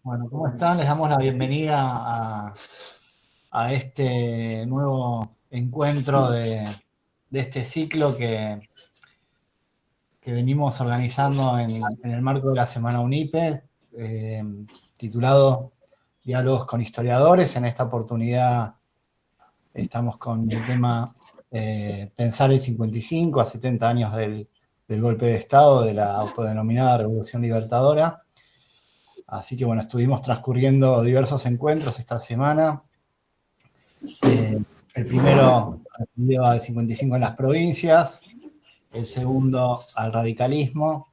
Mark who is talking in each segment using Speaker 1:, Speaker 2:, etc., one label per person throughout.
Speaker 1: Bueno, ¿cómo están? Les damos la bienvenida a este nuevo encuentro de este ciclo que venimos organizando en el marco de la Semana UNIPE, eh, titulado Diálogos con Historiadores. En esta oportunidad estamos con el tema Pensar el 55, a 70 años del golpe de Estado de la autodenominada Revolución Libertadora. Así que bueno, estuvimos transcurriendo diversos encuentros esta semana. El primero referido al 55 en las provincias, el segundo al radicalismo.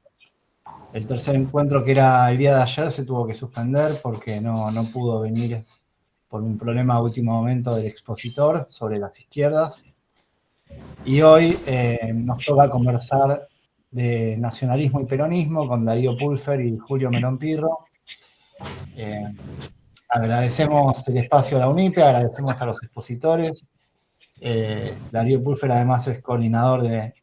Speaker 1: El tercer encuentro, que era el día de ayer, se tuvo que suspender porque no pudo venir por un problema a último momento del expositor sobre las izquierdas. Y hoy nos toca conversar de nacionalismo y peronismo con Darío Pulfer y Julio Melón Pirro. Eh, Agradecemos el espacio a la UNIPE, agradecemos a los expositores. Darío Pulfer además es coordinador de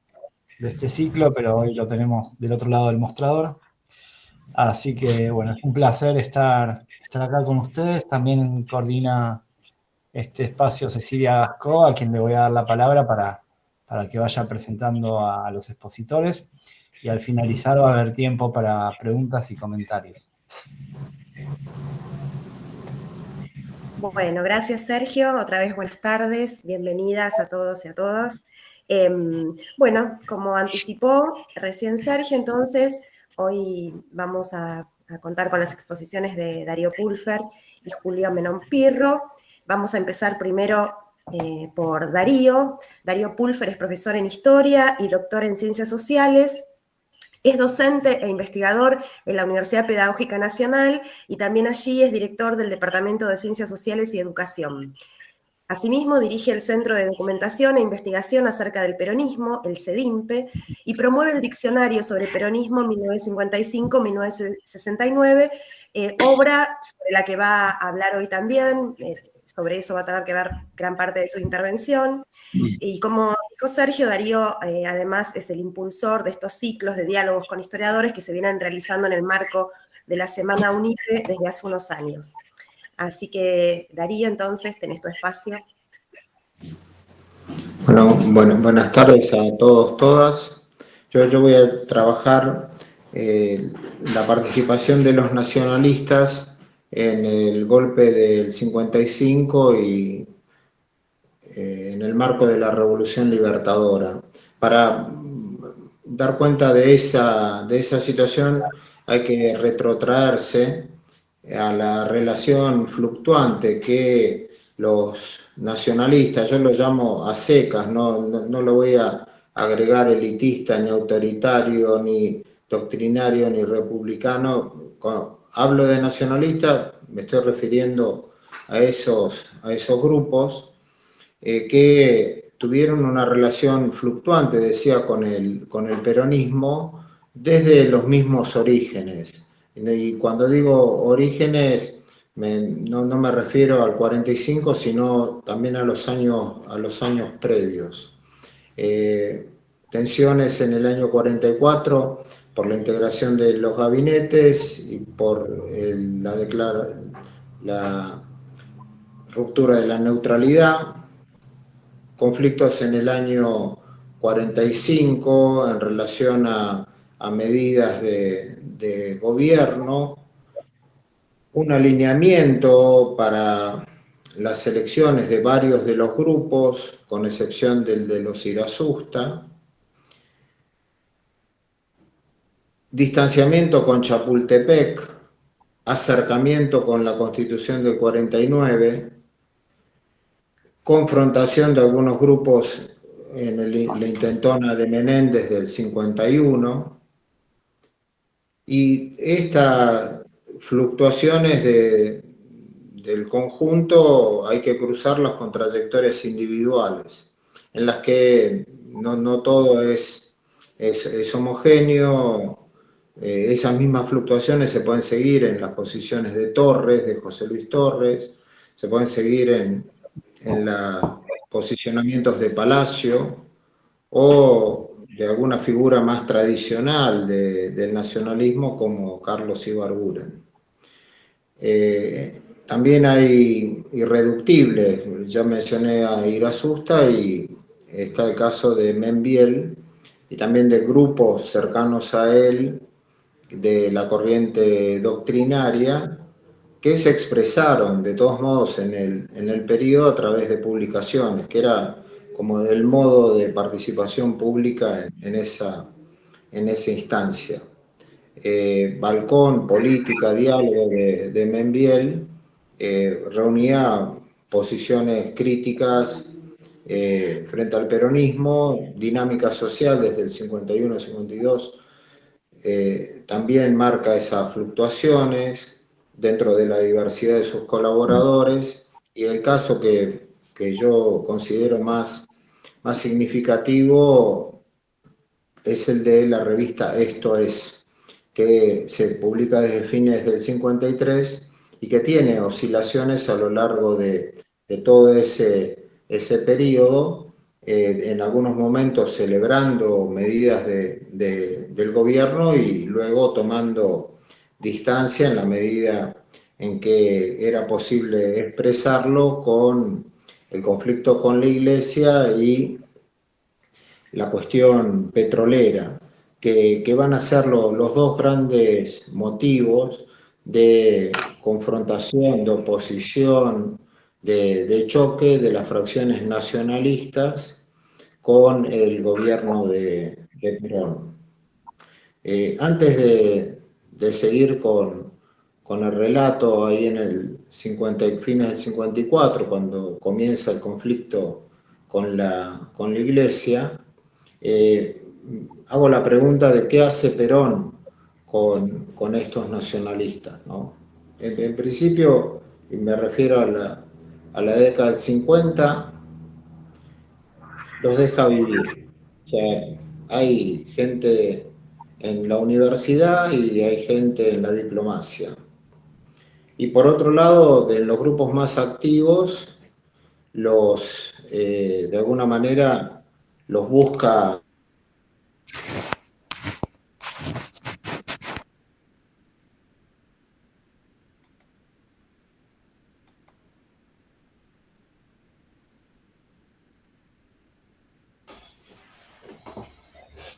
Speaker 1: este ciclo, pero hoy lo tenemos del otro lado del mostrador. Así que bueno, es un placer estar acá con ustedes. También coordina este espacio Cecilia Gascó, a quien le voy a dar la palabra para que vaya presentando a los expositores. Y al finalizar va a haber tiempo para preguntas y comentarios.
Speaker 2: Bueno, gracias Sergio, otra vez buenas tardes, bienvenidas a todos y a todas. Bueno, como anticipó recién Sergio, entonces hoy vamos a contar con las exposiciones de Darío Pulfer y Julio Menón Pirro. Vamos a empezar primero por Darío. Darío Pulfer es profesor en Historia y doctor en Ciencias Sociales. Es docente e investigador en la Universidad Pedagógica Nacional y también allí es director del Departamento de Ciencias Sociales y Educación. Asimismo, dirige el Centro de Documentación e Investigación acerca del Peronismo, el CEDIMPE, y promueve el Diccionario sobre Peronismo 1955-1969, obra sobre la que va a hablar hoy también. Sobre eso va a tener que ver gran parte de su intervención. Y como dijo Sergio, Darío además es el impulsor de estos ciclos de diálogos con historiadores que se vienen realizando en el marco de la Semana UNIPE desde hace unos años. Así que, Darío, entonces, tenés tu espacio.
Speaker 3: Bueno, buenas tardes a todos, todas. Yo voy a trabajar la participación de los nacionalistas en el golpe del 55 y en el marco de la Revolución Libertadora. Para dar cuenta de esa situación hay que retrotraerse a la relación fluctuante que los nacionalistas, yo lo llamo a secas, no lo voy a agregar elitista, ni autoritario, ni doctrinario, ni republicano. Cuando hablo de nacionalista, me estoy refiriendo a esos grupos que tuvieron una relación fluctuante, decía, con el peronismo desde los mismos orígenes. Y cuando digo orígenes, no me refiero al 45, sino también a los años previos. Tensiones en el año 44 por la integración de los gabinetes y por la ruptura de la neutralidad, conflictos en el año 45 en relación a medidas de gobierno, un alineamiento para las elecciones de varios de los grupos, con excepción del de los Irasusta, distanciamiento con Chapultepec, acercamiento con la Constitución del 49, confrontación de algunos grupos en la intentona de Menéndez del 51, y estas fluctuaciones del conjunto hay que cruzarlas con trayectorias individuales, en las que no todo es homogéneo. Esas mismas fluctuaciones se pueden seguir en las posiciones de Torres, de José Luis Torres, se pueden seguir en los posicionamientos de Palacio o de alguna figura más tradicional del nacionalismo como Carlos Ibarguren. También hay irreductibles, ya mencioné a Irasusta y está el caso de Membiel y también de grupos cercanos a él de la corriente doctrinaria que se expresaron de todos modos en el periodo a través de publicaciones, que era como el modo de participación pública en esa instancia. Balcón, Política, Diálogo de Membiel reunía posiciones críticas frente al peronismo, dinámica social desde el 51 al 52, también marca esas fluctuaciones dentro de la diversidad de sus colaboradores, y el caso que yo considero más significativo es el de la revista Esto Es, que se publica desde fines del 53 y que tiene oscilaciones a lo largo de todo ese periodo, en algunos momentos celebrando medidas del gobierno y luego tomando distancia en la medida en que era posible expresarlo con el conflicto con la Iglesia y la cuestión petrolera, que van a ser los dos grandes motivos de confrontación, de oposición, de choque de las fracciones nacionalistas con el gobierno de Perón. Antes de seguir con el relato, ahí en el fines del 54, cuando comienza el conflicto con la Iglesia, hago la pregunta de qué hace Perón con estos nacionalistas, ¿no? En principio, y me refiero a la década del 50, los deja vivir. O sea, hay gente en la universidad y hay gente en la diplomacia. Y por otro lado, de los grupos más activos, de alguna manera los busca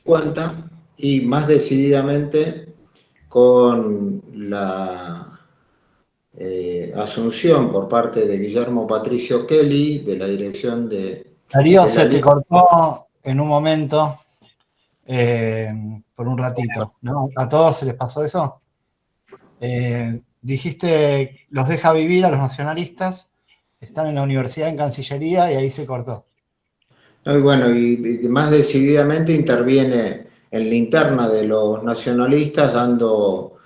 Speaker 3: cuenta, y más decididamente con la asunción por parte de Guillermo Patricio Kelly de la dirección
Speaker 1: Darío,
Speaker 3: de la
Speaker 1: se te
Speaker 3: lista.
Speaker 1: cortó en un momento, por un ratito, ¿no? ¿A todos se les pasó eso? Dijiste, los deja vivir a los nacionalistas, están en la universidad en Cancillería y ahí se cortó.
Speaker 3: Y bueno, y más decididamente interviene en la interna de los nacionalistas, dando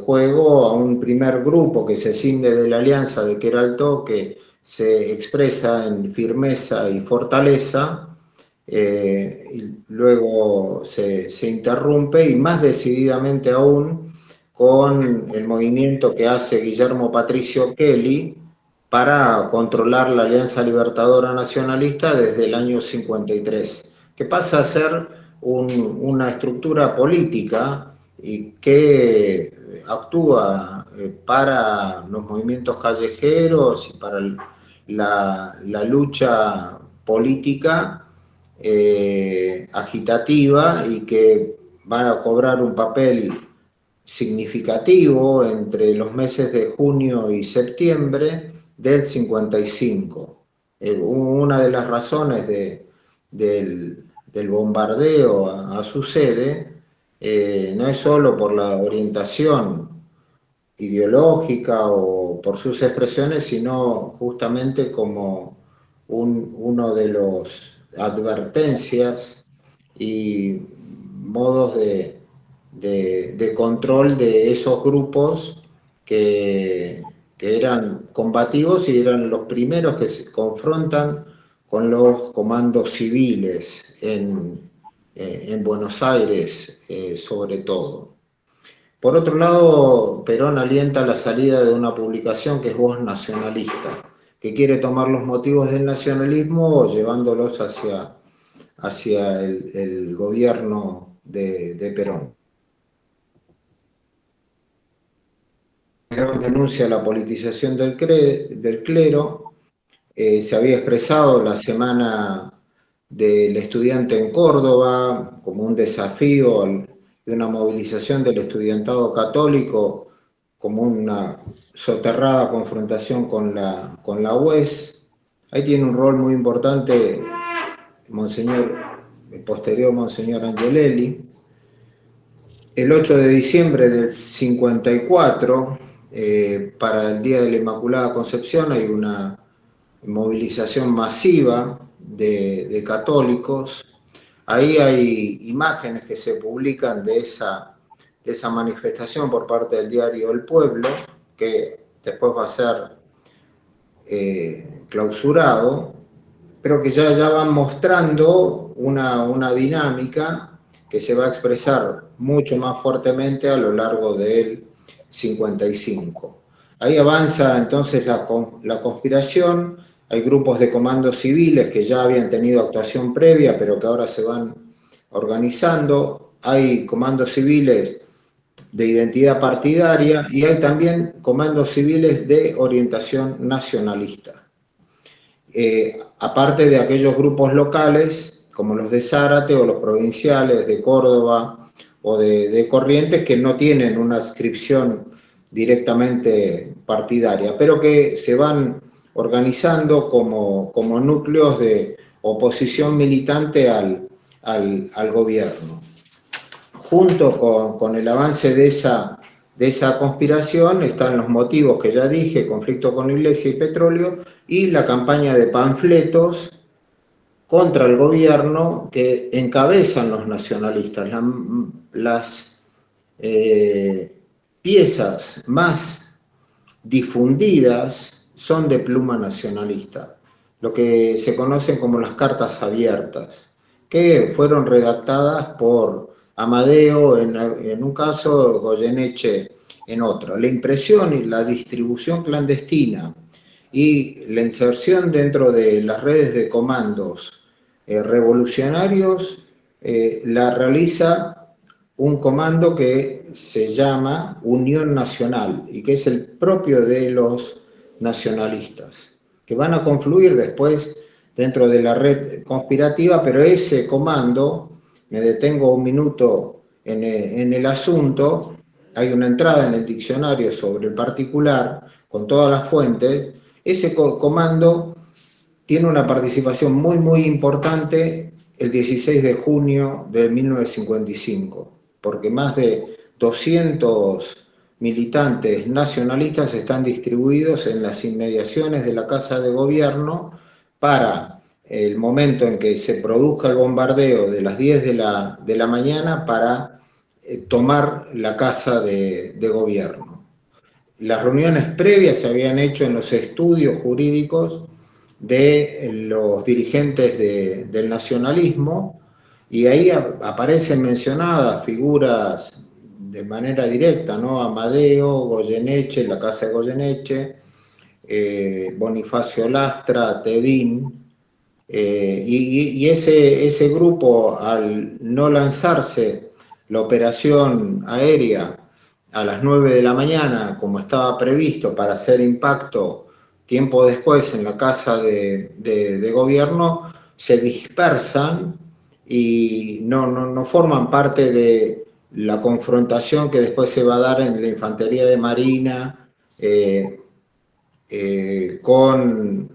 Speaker 3: juego a un primer grupo que se cinde de la alianza de Queraltó, que se expresa en firmeza y fortaleza, y luego se interrumpe, y más decididamente aún con el movimiento que hace Guillermo Patricio Kelly para controlar la Alianza Libertadora Nacionalista desde el año 53, que pasa a ser una estructura política y que actúa para los movimientos callejeros y para la lucha política agitativa, y que van a cobrar un papel significativo entre los meses de junio y septiembre del 55. Una de las razones del bombardeo a su sede no es solo por la orientación ideológica o por sus expresiones, sino justamente como uno de los advertencias y modos de control de esos grupos que eran combativos y eran los primeros que se confrontan con los comandos civiles en Buenos Aires, sobre todo. Por otro lado, Perón alienta la salida de una publicación que es Voz Nacionalista, que quiere tomar los motivos del nacionalismo llevándolos hacia el gobierno de Perón. Perón denuncia la politización del clero. Se había expresado la Semana del Estudiante en Córdoba como un desafío de una movilización del estudiantado católico, como una soterrada confrontación con la UES. Ahí tiene un rol muy importante el posterior Monseñor Angelelli. El 8 de diciembre del 54, para el Día de la Inmaculada Concepción, hay una movilización masiva de católicos. Ahí hay imágenes que se publican de esa manifestación por parte del diario El Pueblo, que después va a ser clausurado, pero que ya van mostrando una dinámica que se va a expresar mucho más fuertemente a lo largo del 55. Ahí avanza entonces la conspiración. Hay grupos de comandos civiles que ya habían tenido actuación previa, pero que ahora se van organizando. Hay comandos civiles de identidad partidaria y hay también comandos civiles de orientación nacionalista. Aparte de aquellos grupos locales, como los de Zárate o los provinciales de Córdoba o de Corrientes, que no tienen una adscripción directamente partidaria, pero que se van organizando como núcleos de oposición militante al gobierno. Junto con el avance de esa conspiración están los motivos que ya dije: conflicto con la Iglesia y petróleo, y la campaña de panfletos contra el gobierno que encabezan los nacionalistas. Las piezas más difundidas son de pluma nacionalista, lo que se conocen como las cartas abiertas, que fueron redactadas por Amadeo en un caso, Goyeneche en otro. La impresión y la distribución clandestina y la inserción dentro de las redes de comandos revolucionarios la realiza un comando que se llama Unión Nacional y que es el propio de los nacionalistas, que van a confluir después dentro de la red conspirativa, pero ese comando, me detengo un minuto en el asunto, hay una entrada en el diccionario sobre el particular con todas las fuentes. Ese comando tiene una participación muy importante el 16 de junio de 1955, porque más de 200 militantes nacionalistas están distribuidos en las inmediaciones de la Casa de Gobierno para el momento en que se produzca el bombardeo de las 10 de la mañana para tomar la Casa de Gobierno. Las reuniones previas se habían hecho en los estudios jurídicos de los dirigentes del nacionalismo, y ahí aparecen mencionadas figuras de manera directa, ¿no? Amadeo, Goyeneche, la casa de Goyeneche, Bonifacio Lastra, Tedín, y ese grupo, al no lanzarse la operación aérea a las 9 de la mañana, como estaba previsto, para hacer impacto tiempo después en la Casa de Gobierno, se dispersan y no forman parte de la confrontación que después se va a dar en la Infantería de Marina con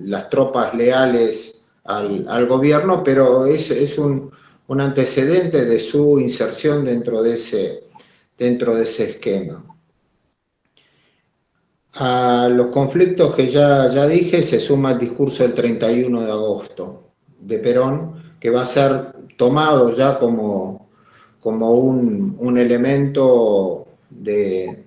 Speaker 3: las tropas leales al gobierno, pero es un antecedente de su inserción dentro de ese esquema. A los conflictos que ya dije se suma el discurso del 31 de agosto de Perón, que va a ser tomado ya como un elemento de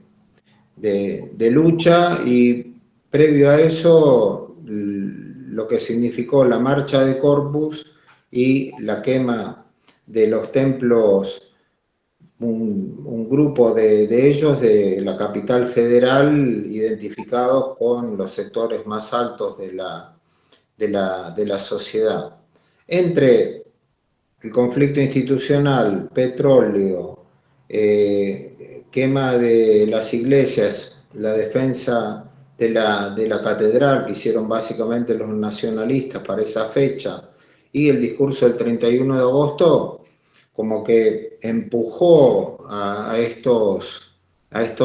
Speaker 3: lucha, y previo a eso lo que significó la marcha de Corpus y la quema de los templos, un grupo de ellos de la capital federal, identificados con los sectores más altos de la sociedad. Entre el conflicto institucional, petróleo, quema de las iglesias la defensa de la catedral que hicieron básicamente los nacionalistas para esa fecha y el discurso del 31 de agosto como que empujó a estos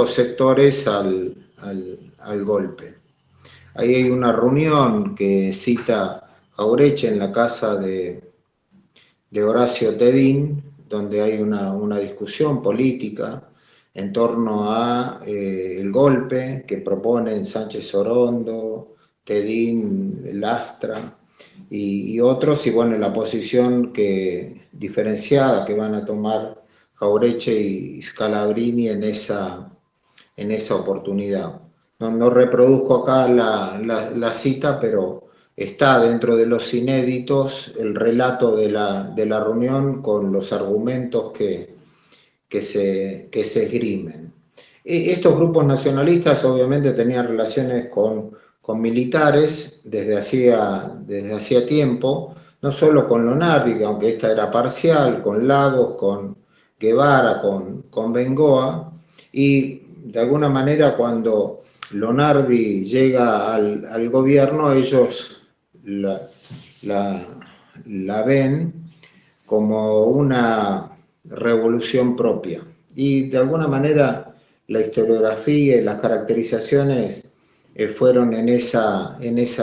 Speaker 3: sectores al golpe. Ahí hay una reunión que cita Jauretche en la casa de Horacio Tedín, donde hay una discusión política en torno a el golpe que proponen Sánchez Orondo, Tedín, Lastra y otros, y bueno, la posición diferenciada que van a tomar Jauretche y Scalabrini en esa oportunidad. No reproduzco acá la cita, pero está dentro de los inéditos el relato de la reunión con los argumentos que se esgrimen. Estos grupos nacionalistas obviamente tenían relaciones con militares desde hacía tiempo, no solo con Lonardi, que aunque esta era parcial, con Lagos, con Guevara, con Bengoa, y de alguna manera cuando Lonardi llega al gobierno, ellos la ven como una revolución propia. Y de alguna manera la historiografía y las caracterizaciones fueron en esa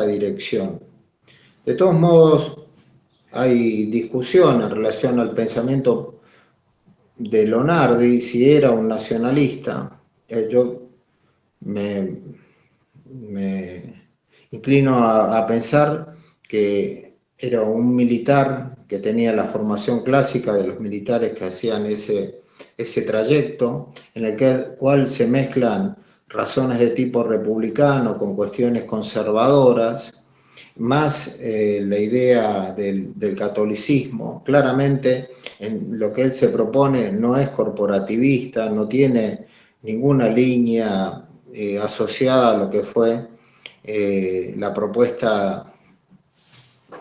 Speaker 3: dirección. De todos modos, hay discusión en relación al pensamiento de Lonardi, si era un nacionalista. Yo me inclino a pensar que era un militar que tenía la formación clásica de los militares que hacían ese trayecto, en el cual se mezclan razones de tipo republicano con cuestiones conservadoras, más la idea del catolicismo. Claramente, en lo que él se propone no es corporativista, no tiene ninguna línea asociada a lo que fue la propuesta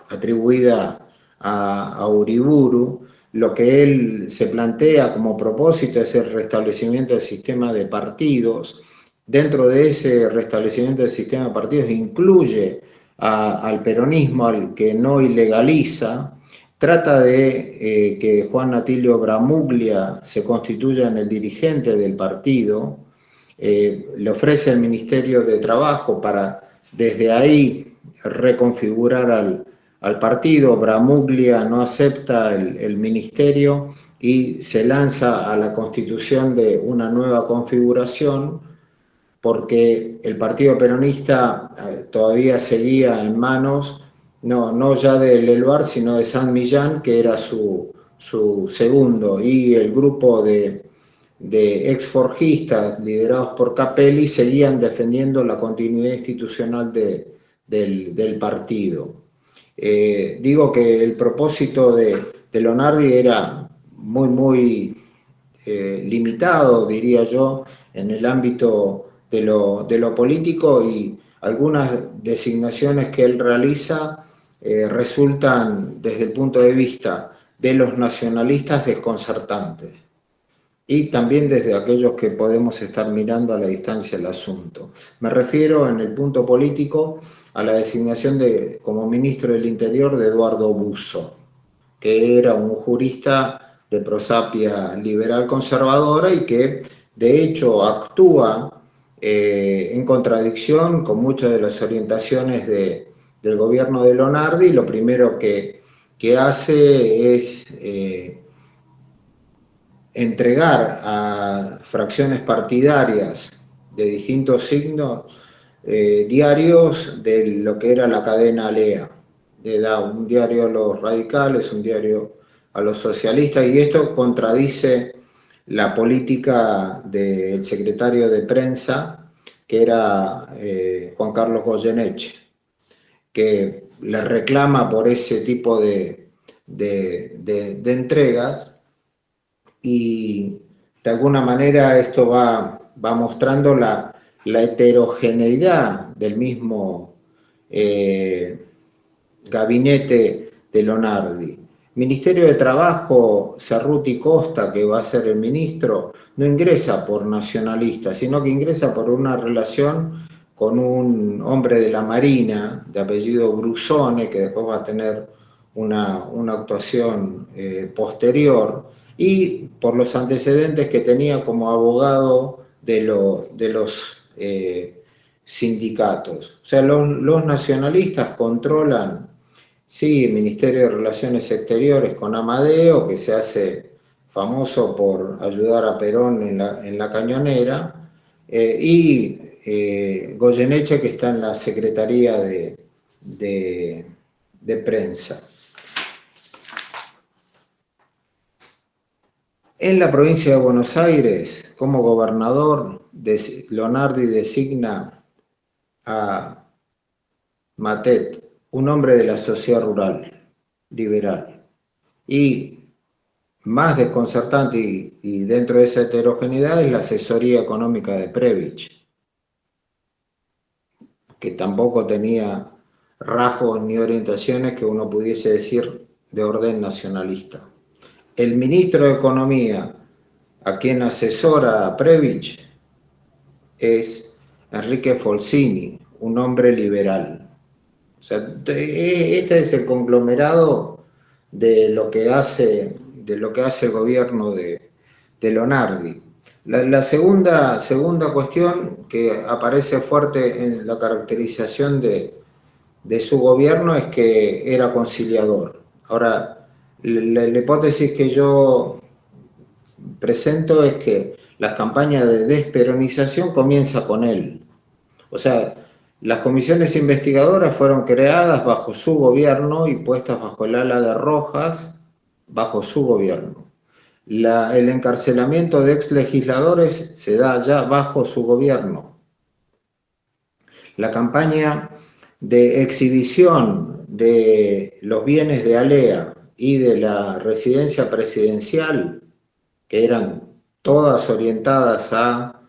Speaker 3: atribuida a Uriburu. Lo que él se plantea como propósito es el restablecimiento del sistema de partidos. Dentro de ese restablecimiento del sistema de partidos incluye al peronismo, al que no ilegaliza. Trata de que Juan Atilio Bramuglia se constituya en el dirigente del partido. Le ofrece el Ministerio de Trabajo para desde ahí reconfigurar al partido. Bramuglia no acepta el ministerio y se lanza a la constitución de una nueva configuración porque el Partido Peronista todavía seguía en manos, no ya de Leloir, sino de Saint Millán, que era su segundo, y el grupo de exforjistas liderados por Capelli seguían defendiendo la continuidad institucional del partido. Digo que el propósito de Lonardi era muy limitado, diría yo, en el ámbito de lo político, y algunas designaciones que él realiza resultan desde el punto de vista de los nacionalistas desconcertantes, y también desde aquellos que podemos estar mirando a la distancia el asunto. Me refiero en el punto político a la designación como ministro del Interior de Eduardo Busso, que era un jurista de prosapia liberal conservadora y que de hecho actúa en contradicción con muchas de las orientaciones del gobierno de Lonardi. Lo primero que hace es entregar a fracciones partidarias de distintos signos diarios de lo que era la cadena Alea. Le da un diario a los radicales, un diario a los socialistas, y esto contradice la política del secretario de prensa, que era Juan Carlos Goyeneche, que le reclama por ese tipo de entregas, y de alguna manera esto va mostrando la heterogeneidad del mismo gabinete de Lonardi. Ministerio de Trabajo, Cerruti Costa, que va a ser el ministro, no ingresa por nacionalista, sino que ingresa por una relación con un hombre de la Marina, de apellido Brusone, que después va a tener una actuación posterior, y por los antecedentes que tenía como abogado de los sindicatos. O sea, los nacionalistas controlan, sí, el Ministerio de Relaciones Exteriores con Amadeo, que se hace famoso por ayudar a Perón en la Cañonera, y Goyeneche, que está en la Secretaría de Prensa. En la provincia de Buenos Aires, como gobernador, Leonardi designa a Matet, un hombre de la sociedad rural, liberal. Y más desconcertante y dentro de esa heterogeneidad es la asesoría económica de Previch, que tampoco tenía rasgos ni orientaciones que uno pudiese decir de orden nacionalista. El ministro de Economía, a quien asesora a Previch, es Enrique Folsini, un hombre liberal. O sea, este es el conglomerado de lo que hace el gobierno de Leonardi. La segunda cuestión que aparece fuerte en la caracterización de su gobierno es que era conciliador. Ahora, la hipótesis que yo presento es que la campaña de desperonización comienza con él. O sea, las comisiones investigadoras fueron creadas bajo su gobierno y puestas bajo el ala de Rojas bajo su gobierno. El encarcelamiento de ex legisladores se da ya bajo su gobierno. La campaña de exhibición de los bienes de Alea y de la residencia presidencial, que eran todas orientadas a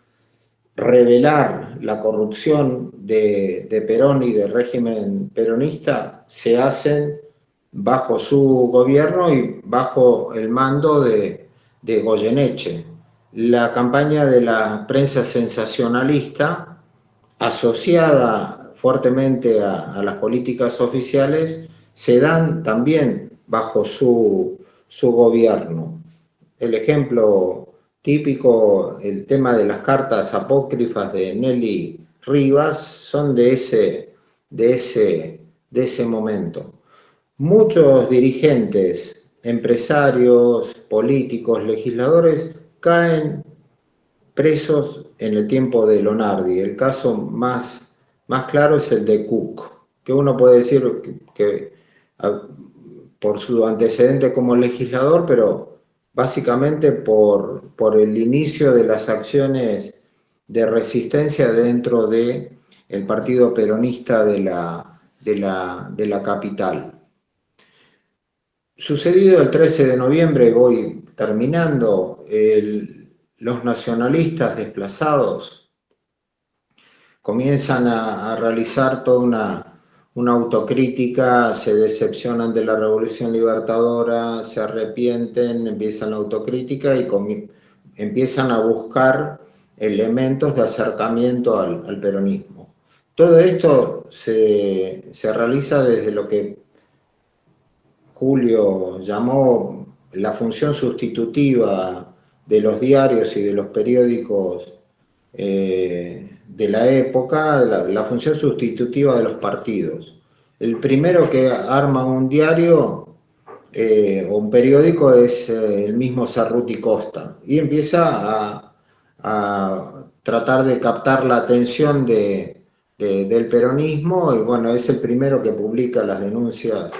Speaker 3: revelar la corrupción de Perón y del régimen peronista, se hacen bajo su gobierno y bajo el mando de Goyeneche. La campaña de la prensa sensacionalista, asociada fuertemente a las políticas oficiales, se dan también bajo su gobierno. El ejemplo típico, el tema de las cartas apócrifas de Nelly Rivas, son de ese momento. Muchos dirigentes, empresarios, políticos, legisladores, caen presos en el tiempo de Leonardi. El caso más claro es el de Cook, que uno puede decir que por su antecedente como legislador, pero básicamente por el inicio de las acciones de resistencia dentro del partido peronista de la capital. Sucedido el 13 de noviembre, voy terminando, los nacionalistas desplazados comienzan a realizar toda una autocrítica, se decepcionan de la Revolución Libertadora, se arrepienten, empiezan la autocrítica y empiezan a buscar elementos de acercamiento al peronismo. Todo esto se realiza desde lo que Julio llamó la función sustitutiva de los diarios y de los periódicos de la época, la función sustitutiva de los partidos. El primero que arma un diario o un periódico es el mismo Cerruti Costa y empieza a tratar de captar la atención del peronismo y bueno, es el primero que publica las denuncias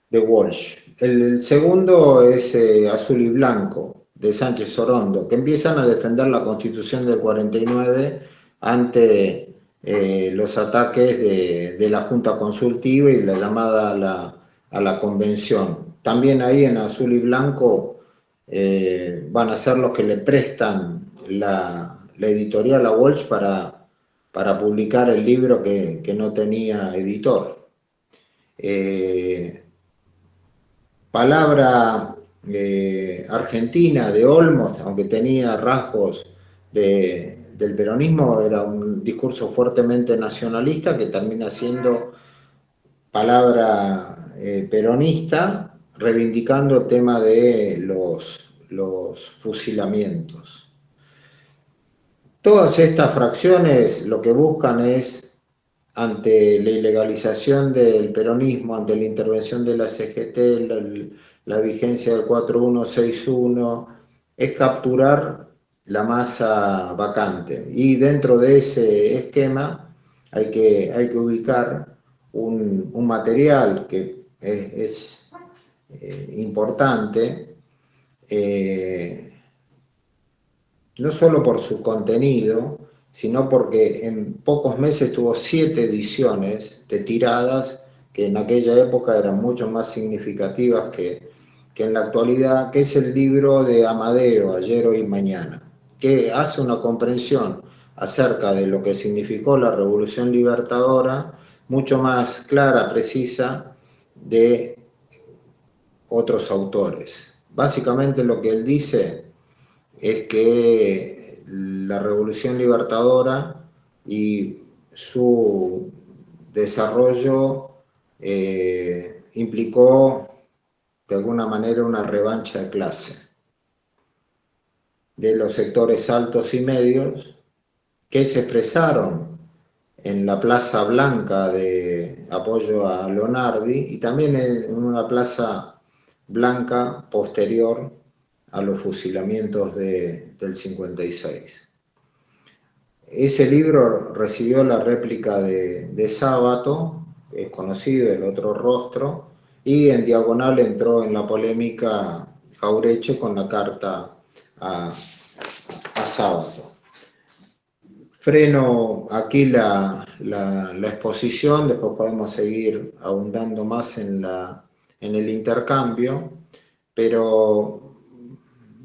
Speaker 3: de Walsh. El segundo es Azul y Blanco, de Sánchez Orondo, que empiezan a defender la Constitución del 49 ante los ataques de la Junta Consultiva y la llamada a la Convención. También ahí en Azul y Blanco van a ser los que le prestan la editorial a Walsh para publicar el libro que no tenía editor. palabra argentina de Olmos, aunque tenía rasgos del peronismo, era un discurso fuertemente nacionalista que termina siendo palabra peronista, reivindicando el tema de los fusilamientos. Todas estas fracciones lo que buscan es, ante la ilegalización del peronismo, ante la intervención de la CGT, la vigencia del 4161, es capturar la masa vacante. Y dentro de ese esquema hay que ubicar un material que es importante, no solo por su contenido, sino porque en pocos meses tuvo 7 ediciones de tiradas que en aquella época eran mucho más significativas que en la actualidad, que es el libro de Amadeo, Ayer, Hoy, Mañana, que hace una comprensión acerca de lo que significó la Revolución Libertadora, mucho más clara, precisa, de otros autores. Básicamente lo que él dice es que la Revolución Libertadora y su desarrollo implicó de alguna manera una revancha de clase de los sectores altos y medios que se expresaron en la Plaza Blanca de apoyo a Leonardi y también en una Plaza Blanca posterior a los fusilamientos del 56. Ese libro recibió la réplica de Sábato, que es conocido, El otro rostro, y en diagonal entró en la polémica Jaureche con la carta a Sábato. Freno aquí la exposición, después podemos seguir abundando más en el intercambio, pero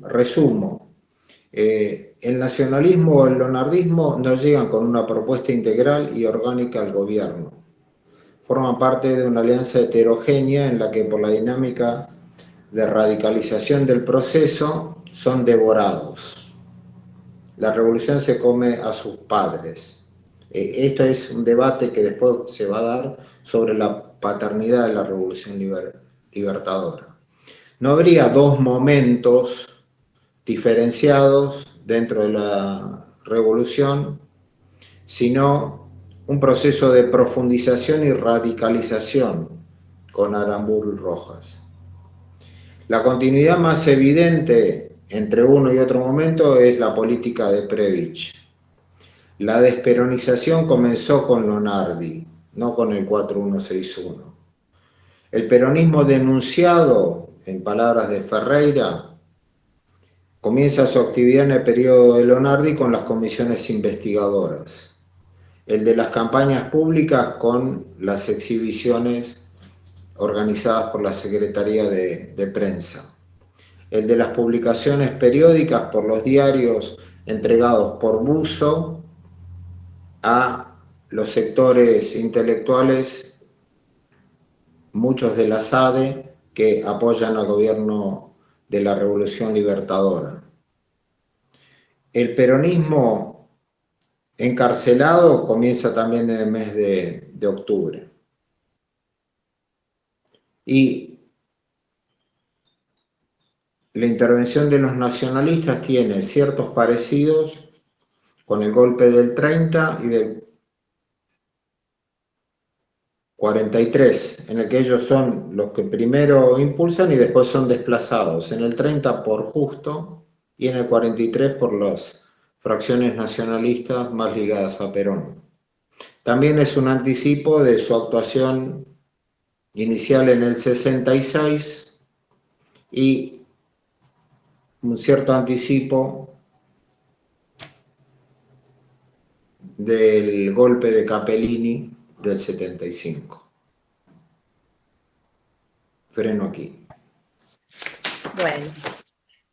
Speaker 3: resumo. El nacionalismo o el leonardismo no llegan con una propuesta integral y orgánica al gobierno. Forman parte de una alianza heterogénea en la que por la dinámica de radicalización del proceso son devorados. La revolución se come a sus padres. Esto es un debate que después se va a dar sobre la paternidad de la revolución libertadora. No habría dos momentos diferenciados dentro de la revolución, sino un proceso de profundización y radicalización con Aramburu y Rojas. La continuidad más evidente entre uno y otro momento es la política de Prebisch. La desperonización comenzó con Leonardi, no con el 4161. El peronismo denunciado, en palabras de Ferreira, comienza su actividad en el periodo de Leonardi con las comisiones investigadoras. El de las campañas públicas con las exhibiciones organizadas por la Secretaría de Prensa. El de las publicaciones periódicas por los diarios entregados por Buzo a los sectores intelectuales, muchos de la SADE, que apoyan al gobierno de la Revolución Libertadora. El peronismo encarcelado comienza también en el mes de octubre. Y la intervención de los nacionalistas tiene ciertos parecidos con el golpe del 30 y del 43, en el que ellos son los que primero impulsan y después son desplazados. En el 30 por Justo y en el 43 por las fracciones nacionalistas más ligadas a Perón. También es un anticipo de su actuación inicial en el 66 y un cierto anticipo del golpe de Capellini del 75. Freno aquí.
Speaker 2: Bueno,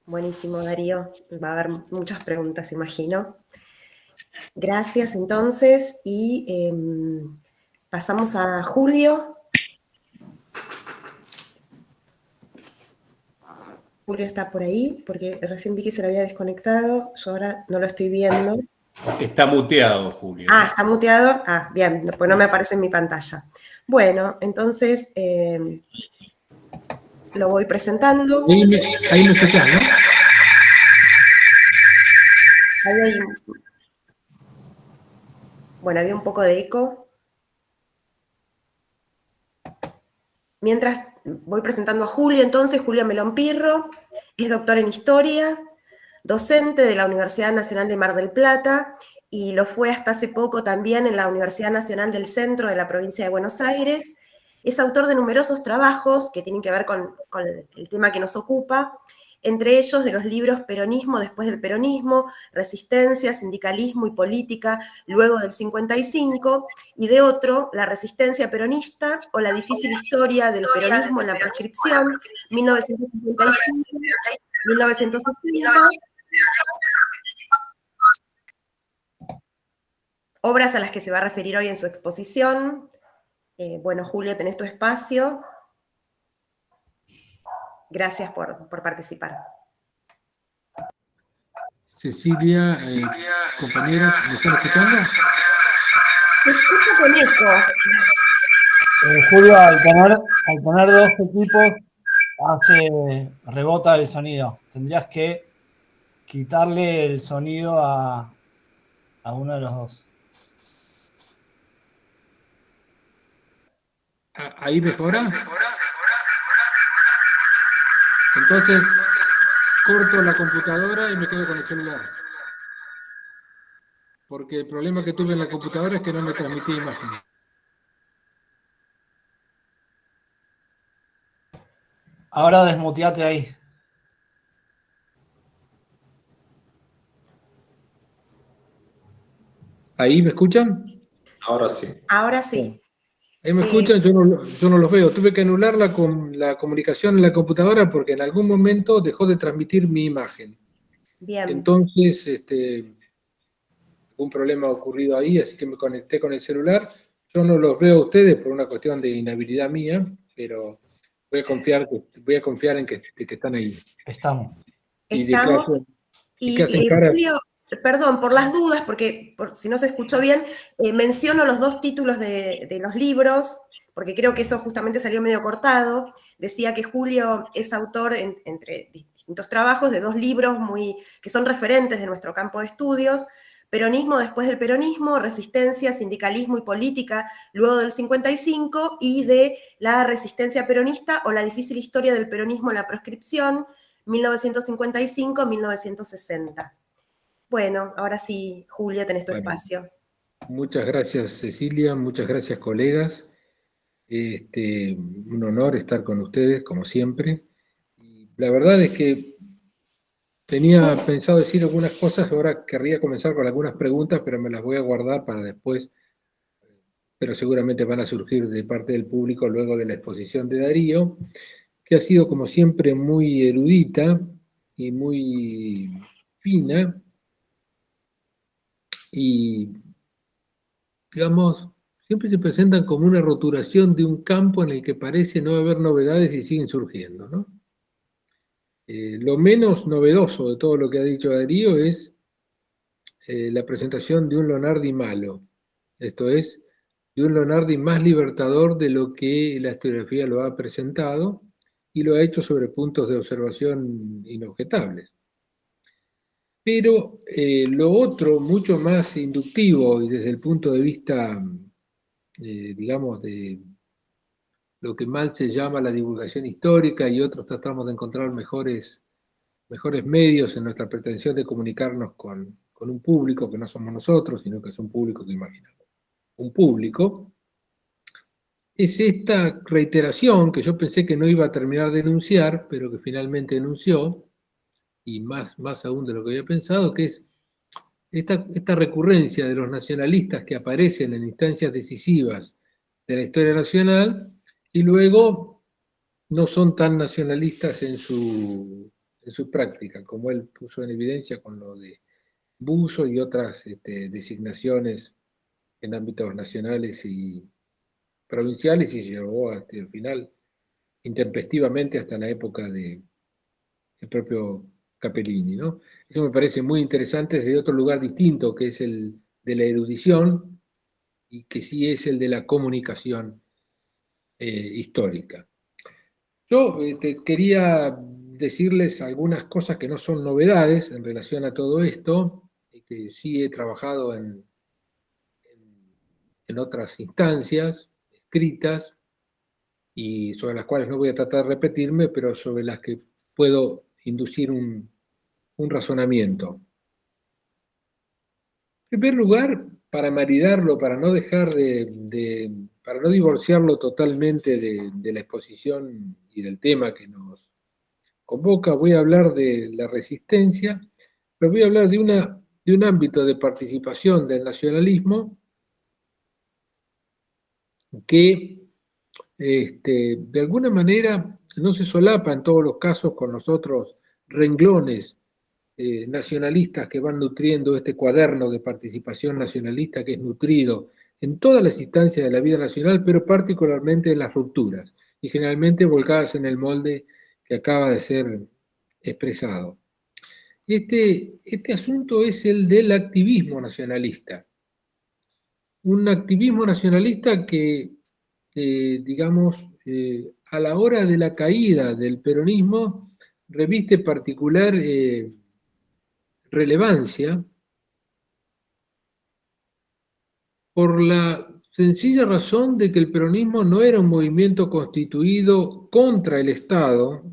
Speaker 2: buenísimo, Darío. Va a haber muchas preguntas, imagino. Gracias, entonces, y pasamos a Julio. Julio está por ahí, porque recién vi que se le había desconectado, yo ahora no lo estoy viendo.
Speaker 4: Está muteado, Julio.
Speaker 2: Ah, ¿está muteado? Ah, bien, pues no me aparece en mi pantalla. Bueno, entonces lo voy presentando.
Speaker 5: Ahí me escuchás, ¿no?
Speaker 2: Bueno, había un poco de eco. Mientras voy presentando a Julio, entonces, Julio Melón Pirro, es doctor en Historia, docente de la Universidad Nacional de Mar del Plata, y lo fue hasta hace poco también en la Universidad Nacional del Centro de la provincia de Buenos Aires. Es autor de numerosos trabajos que tienen que ver con el tema que nos ocupa, entre ellos de los libros Peronismo después del peronismo, Resistencia, Sindicalismo y Política luego del 55, y de otro, La resistencia peronista o la difícil historia del peronismo en la proscripción, 1955-1960, obras a las que se va a referir hoy en su exposición. Bueno, Julio, tenés tu espacio. Gracias por participar.
Speaker 5: Cecilia, compañeros, ¿me están escuchando?
Speaker 2: Te escucho con eco.
Speaker 1: Julio, al poner dos equipos, rebota el sonido. Tendrías que quitarle el sonido a uno de los dos.
Speaker 5: ¿Ahí mejora? Entonces, corto la computadora y me quedo con el celular. Porque el problema que tuve en la computadora es que no me transmitía imagen.
Speaker 1: Ahora desmuteate ahí.
Speaker 5: ¿Ahí me escuchan?
Speaker 3: Ahora sí.
Speaker 2: Ahora sí.
Speaker 5: Ahí me escuchan, yo no los veo. Tuve que anular la comunicación en la computadora porque en algún momento dejó de transmitir mi imagen.
Speaker 2: Bien.
Speaker 5: Entonces, un problema ha ocurrido ahí, así que me conecté con el celular. Yo no los veo a ustedes por una cuestión de inhabilidad mía, pero voy a confiar en que están ahí.
Speaker 1: Estamos.
Speaker 2: Estamos.
Speaker 5: ¿Y hacen cara?
Speaker 2: Julio, perdón, por las dudas, porque si no se escuchó bien, menciono los dos títulos de los libros, porque creo que eso justamente salió medio cortado. Decía que Julio es autor, entre distintos trabajos, de dos libros que son referentes de nuestro campo de estudios: Peronismo después del peronismo, Resistencia, Sindicalismo y Política luego del 55, y de La resistencia peronista o la difícil historia del peronismo en la proscripción, 1955-1960. Bueno, ahora sí, Julia, tenés tu espacio.
Speaker 5: Muchas gracias, Cecilia, muchas gracias, colegas. Un honor estar con ustedes, como siempre. Y la verdad es que tenía pensado decir algunas cosas, ahora querría comenzar con algunas preguntas, pero me las voy a guardar para después, pero seguramente van a surgir de parte del público luego de la exposición de Darío, que ha sido como siempre muy erudita y muy fina, y digamos, siempre se presentan como una roturación de un campo en el que parece no haber novedades y siguen surgiendo, ¿no? Lo menos novedoso de todo lo que ha dicho Darío es la presentación de un Leonardi malo, esto es, de un Leonardi más libertador de lo que la historiografía lo ha presentado, y lo ha hecho sobre puntos de observación inobjetables. Pero lo otro, mucho más inductivo y desde el punto de vista, digamos, de lo que mal se llama la divulgación histórica, y otros tratamos de encontrar mejores medios en nuestra pretensión de comunicarnos con un público que no somos nosotros, sino que es un público que imaginamos. Un público es esta reiteración que yo pensé que no iba a terminar de enunciar, pero que finalmente enunció, y más aún de lo que había pensado, que es esta recurrencia de los nacionalistas que aparecen en instancias decisivas de la historia nacional y luego no son tan nacionalistas en su práctica, como él puso en evidencia con lo de Buzo y otras designaciones en ámbitos nacionales y provinciales, y llevó hasta el final intempestivamente hasta la época de el propio Capellini, ¿no? Eso me parece muy interesante desde otro lugar distinto, que es el de la erudición, y que sí es el de la comunicación histórica. Yo quería decirles algunas cosas que no son novedades en relación a todo esto, y que sí he trabajado en otras instancias escritas, y sobre las cuales no voy a tratar de repetirme, pero sobre las que puedo inducir un razonamiento. En primer lugar, para maridarlo, para no dejar para no divorciarlo totalmente de la exposición y del tema que nos convoca, voy a hablar de la resistencia, pero voy a hablar de un ámbito de participación del nacionalismo que de alguna manera no se solapa en todos los casos con los otros renglones nacionalistas que van nutriendo este cuaderno de participación nacionalista que es nutrido en todas las instancias de la vida nacional, pero particularmente en las rupturas, y generalmente volcadas en el molde que acaba de ser expresado. Este asunto es el del activismo nacionalista. Un activismo nacionalista que, digamos, a la hora de la caída del peronismo, reviste particular relevancia por la sencilla razón de que el peronismo no era un movimiento constituido contra el Estado,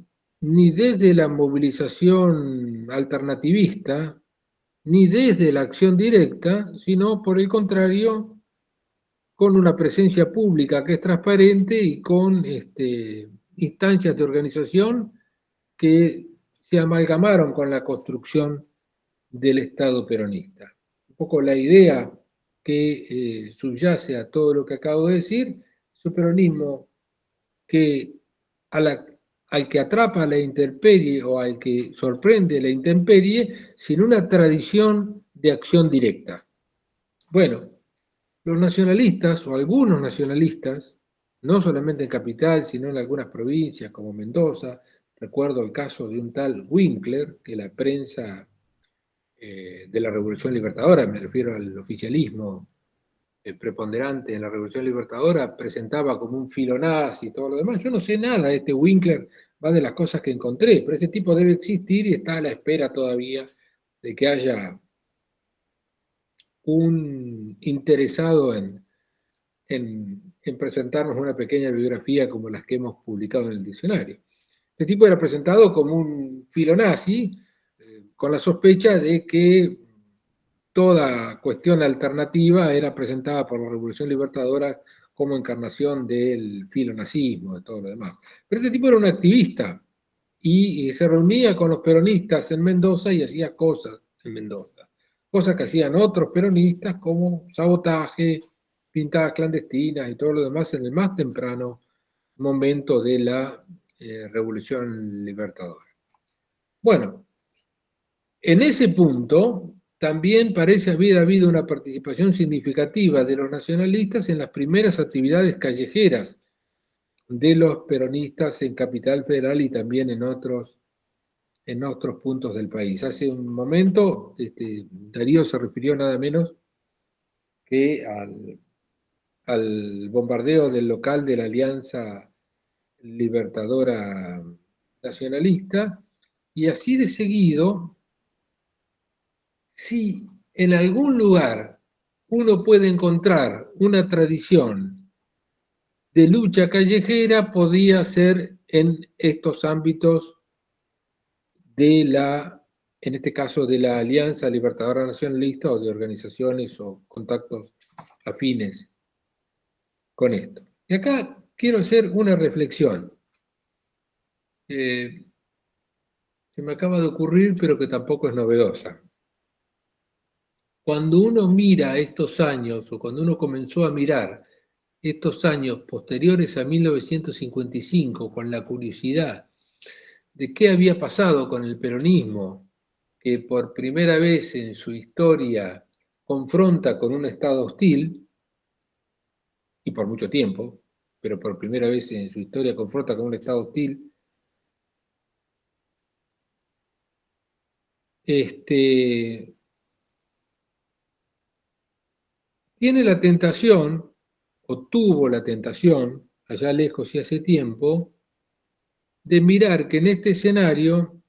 Speaker 5: ni desde la movilización alternativista, ni desde la acción directa, sino por el contrario, con una presencia pública que es transparente y con instancias de organización que se amalgamaron con la construcción del Estado peronista. Un poco la idea que subyace a todo lo que acabo de decir es un peronismo que al que atrapa la intemperie o al que sorprende la intemperie sin una tradición de acción directa. Bueno, los nacionalistas, o algunos nacionalistas, no solamente en Capital, sino en algunas provincias como Mendoza, recuerdo el caso de un tal Winkler, que la prensa de la Revolución Libertadora, me refiero al oficialismo preponderante en la Revolución Libertadora, presentaba como un filonazi y todo lo demás. Yo no sé nada de este Winkler, va de las cosas que encontré, pero este tipo debe existir y está a la espera todavía de que haya un interesado en presentarnos una pequeña biografía como las que hemos publicado en el diccionario. Este tipo era presentado como un filonazi, con la sospecha de que toda cuestión alternativa era presentada por la Revolución Libertadora como encarnación del filonazismo, de todo lo demás. Pero este tipo era un activista y se reunía con los peronistas en Mendoza y hacía cosas en Mendoza. Cosas que hacían otros peronistas como sabotaje, pintadas clandestinas y todo lo demás en el más temprano momento de la Revolución Libertadora. Bueno, en ese punto también parece haber habido una participación significativa de los nacionalistas en las primeras actividades callejeras de los peronistas en Capital Federal y también en otros puntos del país. Hace un momento Darío se refirió nada menos que al bombardeo del local de la Alianza Libertadora Nacionalista, y así de seguido, si en algún lugar uno puede encontrar una tradición de lucha callejera, podía ser en estos ámbitos en este caso de la Alianza Libertadora Nacionalista o de organizaciones o contactos afines con esto. Y acá quiero hacer una reflexión. Se me acaba de ocurrir, pero que tampoco es novedosa. Cuando uno mira estos años, o cuando uno comenzó a mirar estos años posteriores a 1955, con la curiosidad de qué había pasado con el peronismo, que por primera vez en su historia confronta con un Estado hostil, y por mucho tiempo, pero por primera vez en su historia confronta con un Estado hostil, tiene la tentación, o tuvo la tentación, allá lejos y hace tiempo, de mirar que en este escenario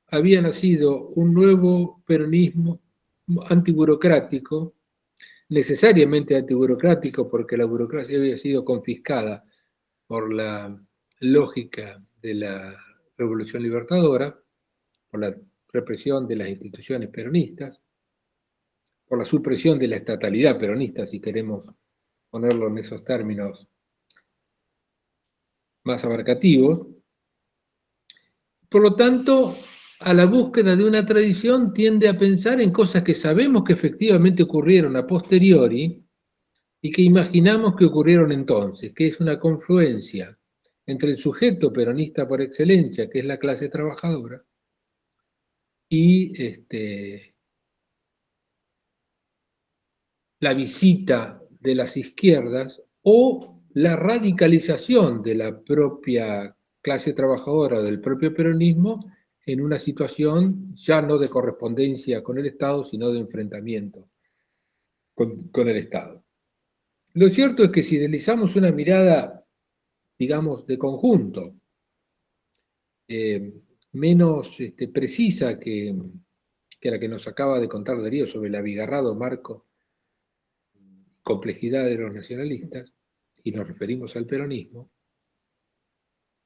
Speaker 5: había nacido un nuevo peronismo antiburocrático, necesariamente antiburocrático porque la burocracia había sido confiscada por la lógica de la Revolución Libertadora, por la represión de las instituciones peronistas, por la supresión de la estatalidad peronista, si queremos ponerlo en esos términos más abarcativos. Por lo tanto, a la búsqueda de una tradición tiende a pensar en cosas que sabemos que efectivamente ocurrieron a posteriori y que imaginamos que ocurrieron entonces, que es una confluencia entre el sujeto peronista por excelencia, que es la clase trabajadora, y la visita de las izquierdas o la radicalización de la propia clase trabajadora o del propio peronismo en una situación ya no de correspondencia con el Estado, sino de enfrentamiento con el Estado. Lo cierto es que si deslizamos una mirada, digamos, de conjunto, menos precisa que la que nos acaba de contar Darío sobre el abigarrado marco complejidad de los nacionalistas, y nos referimos al peronismo,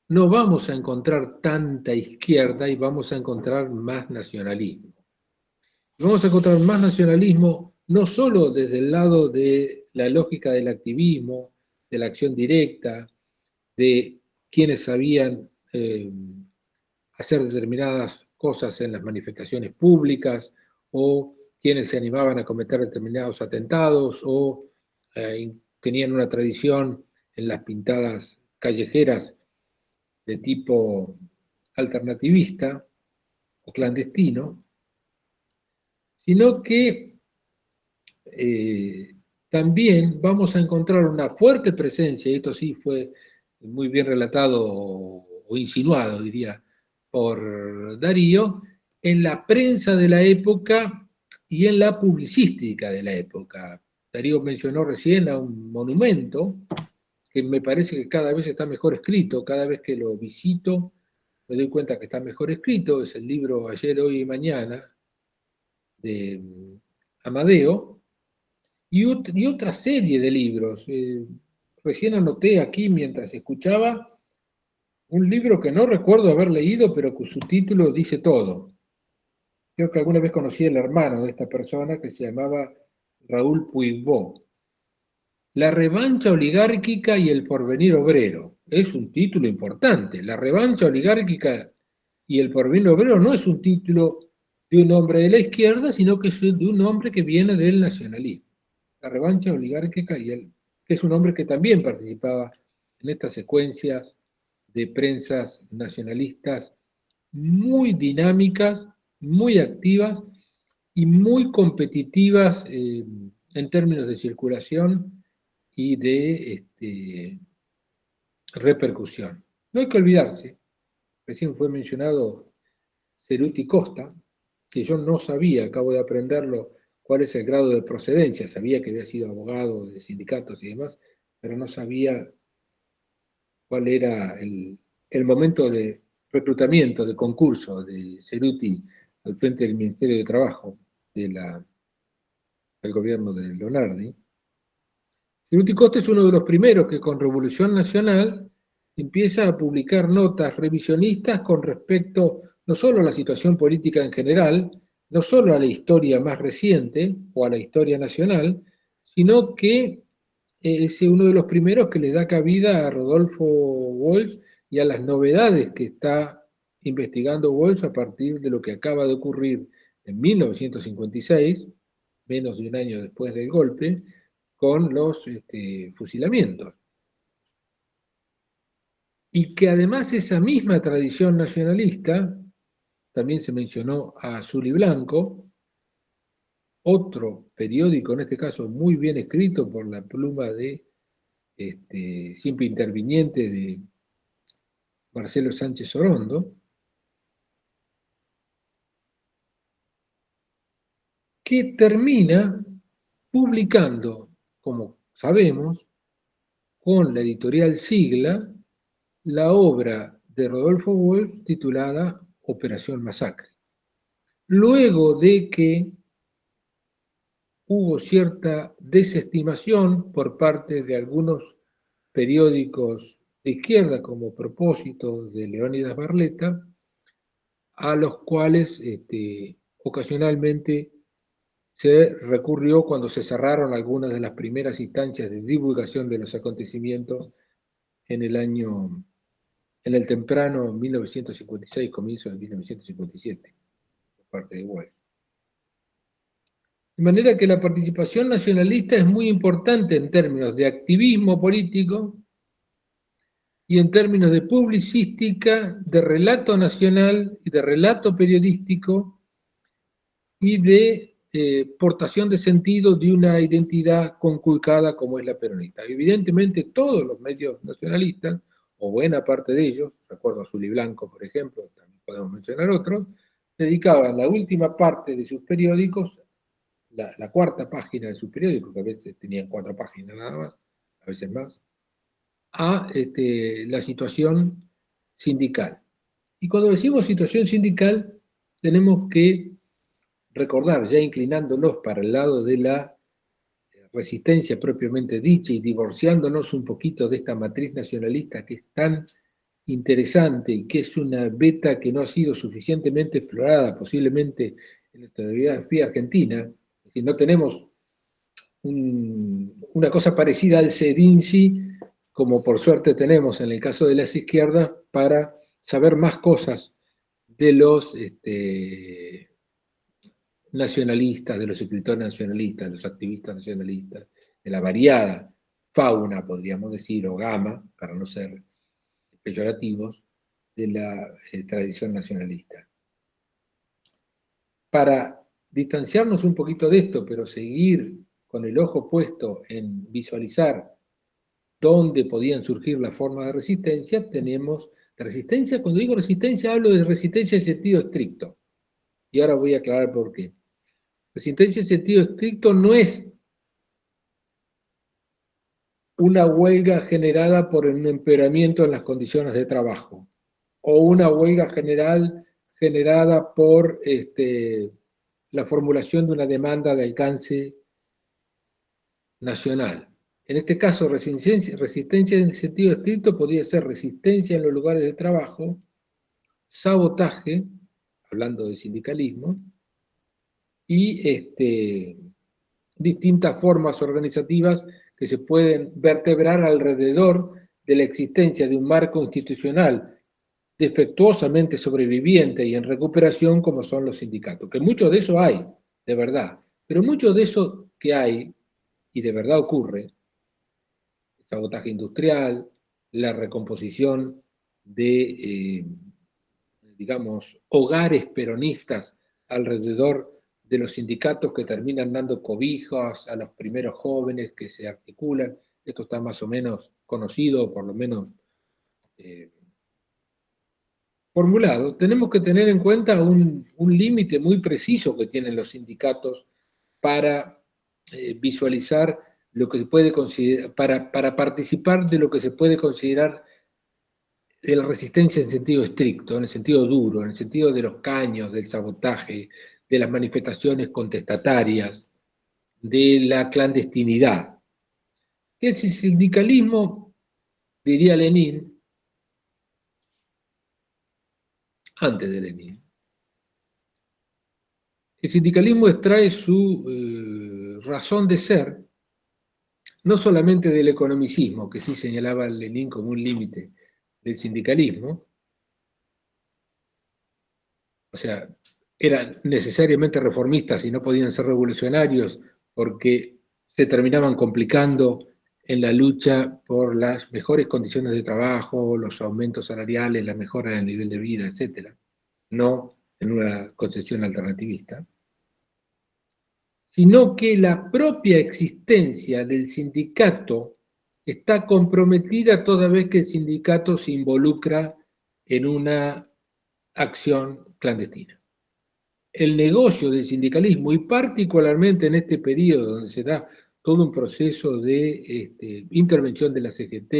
Speaker 5: no vamos a encontrar tanta izquierda y vamos a encontrar más nacionalismo. Vamos a encontrar más nacionalismo no solo desde el lado de la lógica del activismo, de la acción directa, de quienes sabían hacer determinadas cosas en las manifestaciones públicas, o quienes se animaban a cometer determinados atentados, o tenían una tradición en las pintadas callejeras de tipo alternativista o clandestino, sino que también vamos a encontrar una fuerte presencia, y esto sí fue muy bien relatado o insinuado, diría, por Darío, en la prensa de la época y en la publicística de la época. Darío mencionó recién a un monumento que me parece que cada vez está mejor escrito, cada vez que lo visito me doy cuenta que está mejor escrito, es el libro Ayer, Hoy y Mañana de Amadeo, y otra serie de libros. Recién anoté aquí mientras escuchaba un libro que no recuerdo haber leído, pero cuyo título dice todo. Creo que alguna vez conocí al hermano de esta persona que se llamaba Raúl Puigbó. La revancha oligárquica y el porvenir obrero. Es un título importante. La revancha oligárquica y el porvenir obrero no es un título de un hombre de la izquierda, sino que es de un hombre que viene del nacionalismo. La revancha oligárquica que es un hombre que también participaba en estas secuencias de prensas nacionalistas muy dinámicas, muy activas y muy competitivas en términos de circulación y de repercusión. No hay que olvidarse, recién fue mencionado Ceruti Costa, que yo no sabía, acabo de aprenderlo, cuál es el grado de procedencia, sabía que había sido abogado de sindicatos y demás, pero no sabía cuál era el momento de reclutamiento, de concurso de Ceruti al frente del Ministerio de Trabajo del gobierno de Leonardi. Ceruti Costa es uno de los primeros que con Revolución Nacional empieza a publicar notas revisionistas con respecto no solo a la situación política en general, no solo a la historia más reciente o a la historia nacional, sino que es uno de los primeros que le da cabida a Rodolfo Walsh y a las novedades que está investigando Walsh a partir de lo que acaba de ocurrir en 1956, menos de un año después del golpe, con los fusilamientos. Y que además esa misma tradición nacionalista, también se mencionó a Azul y Blanco, otro periódico, en este caso muy bien escrito por la pluma de siempre interviniente de Marcelo Sánchez Orondo, que termina publicando, como sabemos, con la editorial Sigla, la obra de Rodolfo Wolff titulada Operación Masacre. Luego de que hubo cierta desestimación por parte de algunos periódicos de izquierda, como Propósito de Leónidas Barletta, a los cuales ocasionalmente se recurrió cuando se cerraron algunas de las primeras instancias de divulgación de los acontecimientos en el temprano 1956, comienzo de 1957, por parte de Wolff. De manera que la participación nacionalista es muy importante en términos de activismo político y en términos de publicística, de relato nacional y de relato periodístico y de portación de sentido de una identidad conculcada como es la peronista. Evidentemente todos los medios nacionalistas, o buena parte de ellos, recuerdo a Azul y Blanco, por ejemplo, también podemos mencionar otros, dedicaban la última parte de sus periódicos, la cuarta página de sus periódicos, que a veces tenían 4 páginas nada más, a veces más, a la situación sindical. Y cuando decimos situación sindical, tenemos que recordar, ya inclinándonos para el lado de la resistencia propiamente dicha y divorciándonos un poquito de esta matriz nacionalista que es tan interesante y que es una beta que no ha sido suficientemente explorada posiblemente en la historiografía argentina, es decir, no tenemos una cosa parecida al CEDINCI como por suerte tenemos en el caso de las izquierdas para saber más cosas de los nacionalistas, de los escritores nacionalistas, de los activistas nacionalistas, de la variada fauna, podríamos decir, o gama, para no ser peyorativos, de la tradición nacionalista. Para distanciarnos un poquito de esto, pero seguir con el ojo puesto en visualizar dónde podían surgir las formas de resistencia, tenemos resistencia. Cuando digo resistencia, hablo de resistencia en sentido estricto. Y ahora voy a aclarar por qué. Resistencia en sentido estricto no es una huelga generada por un empeoramiento en las condiciones de trabajo, o una huelga generada por la formulación de una demanda de alcance nacional. En este caso, resistencia en sentido estricto podría ser resistencia en los lugares de trabajo, sabotaje, hablando de sindicalismo, y distintas formas organizativas que se pueden vertebrar alrededor de la existencia de un marco institucional defectuosamente sobreviviente y en recuperación como son los sindicatos, que mucho de eso hay, de verdad, pero mucho de eso que hay, y de verdad ocurre, el sabotaje industrial, la recomposición de, digamos, hogares peronistas alrededor de los sindicatos que terminan dando cobijas a los primeros jóvenes que se articulan. Esto está más o menos conocido, por lo menos formulado. Tenemos que tener en cuenta un límite muy preciso que tienen los sindicatos para visualizar lo que se puede considerar, para participar de lo que se puede considerar de la resistencia en sentido estricto, en el sentido duro, en el sentido de los caños, del sabotaje, de las manifestaciones contestatarias, de la clandestinidad. Ese sindicalismo, diría Lenin, antes de Lenin, el sindicalismo extrae su razón de ser, no solamente del economicismo, que sí señalaba Lenin como un límite del sindicalismo, o sea, eran necesariamente reformistas y no podían ser revolucionarios porque se terminaban complicando en la lucha por las mejores condiciones de trabajo, los aumentos salariales, la mejora del nivel de vida, etc. No en una concepción alternativista, sino que la propia existencia del sindicato está comprometida toda vez que el sindicato se involucra en una acción clandestina. el negocio del sindicalismo, y particularmente en este periodo donde se da todo un proceso de intervención de la CGT,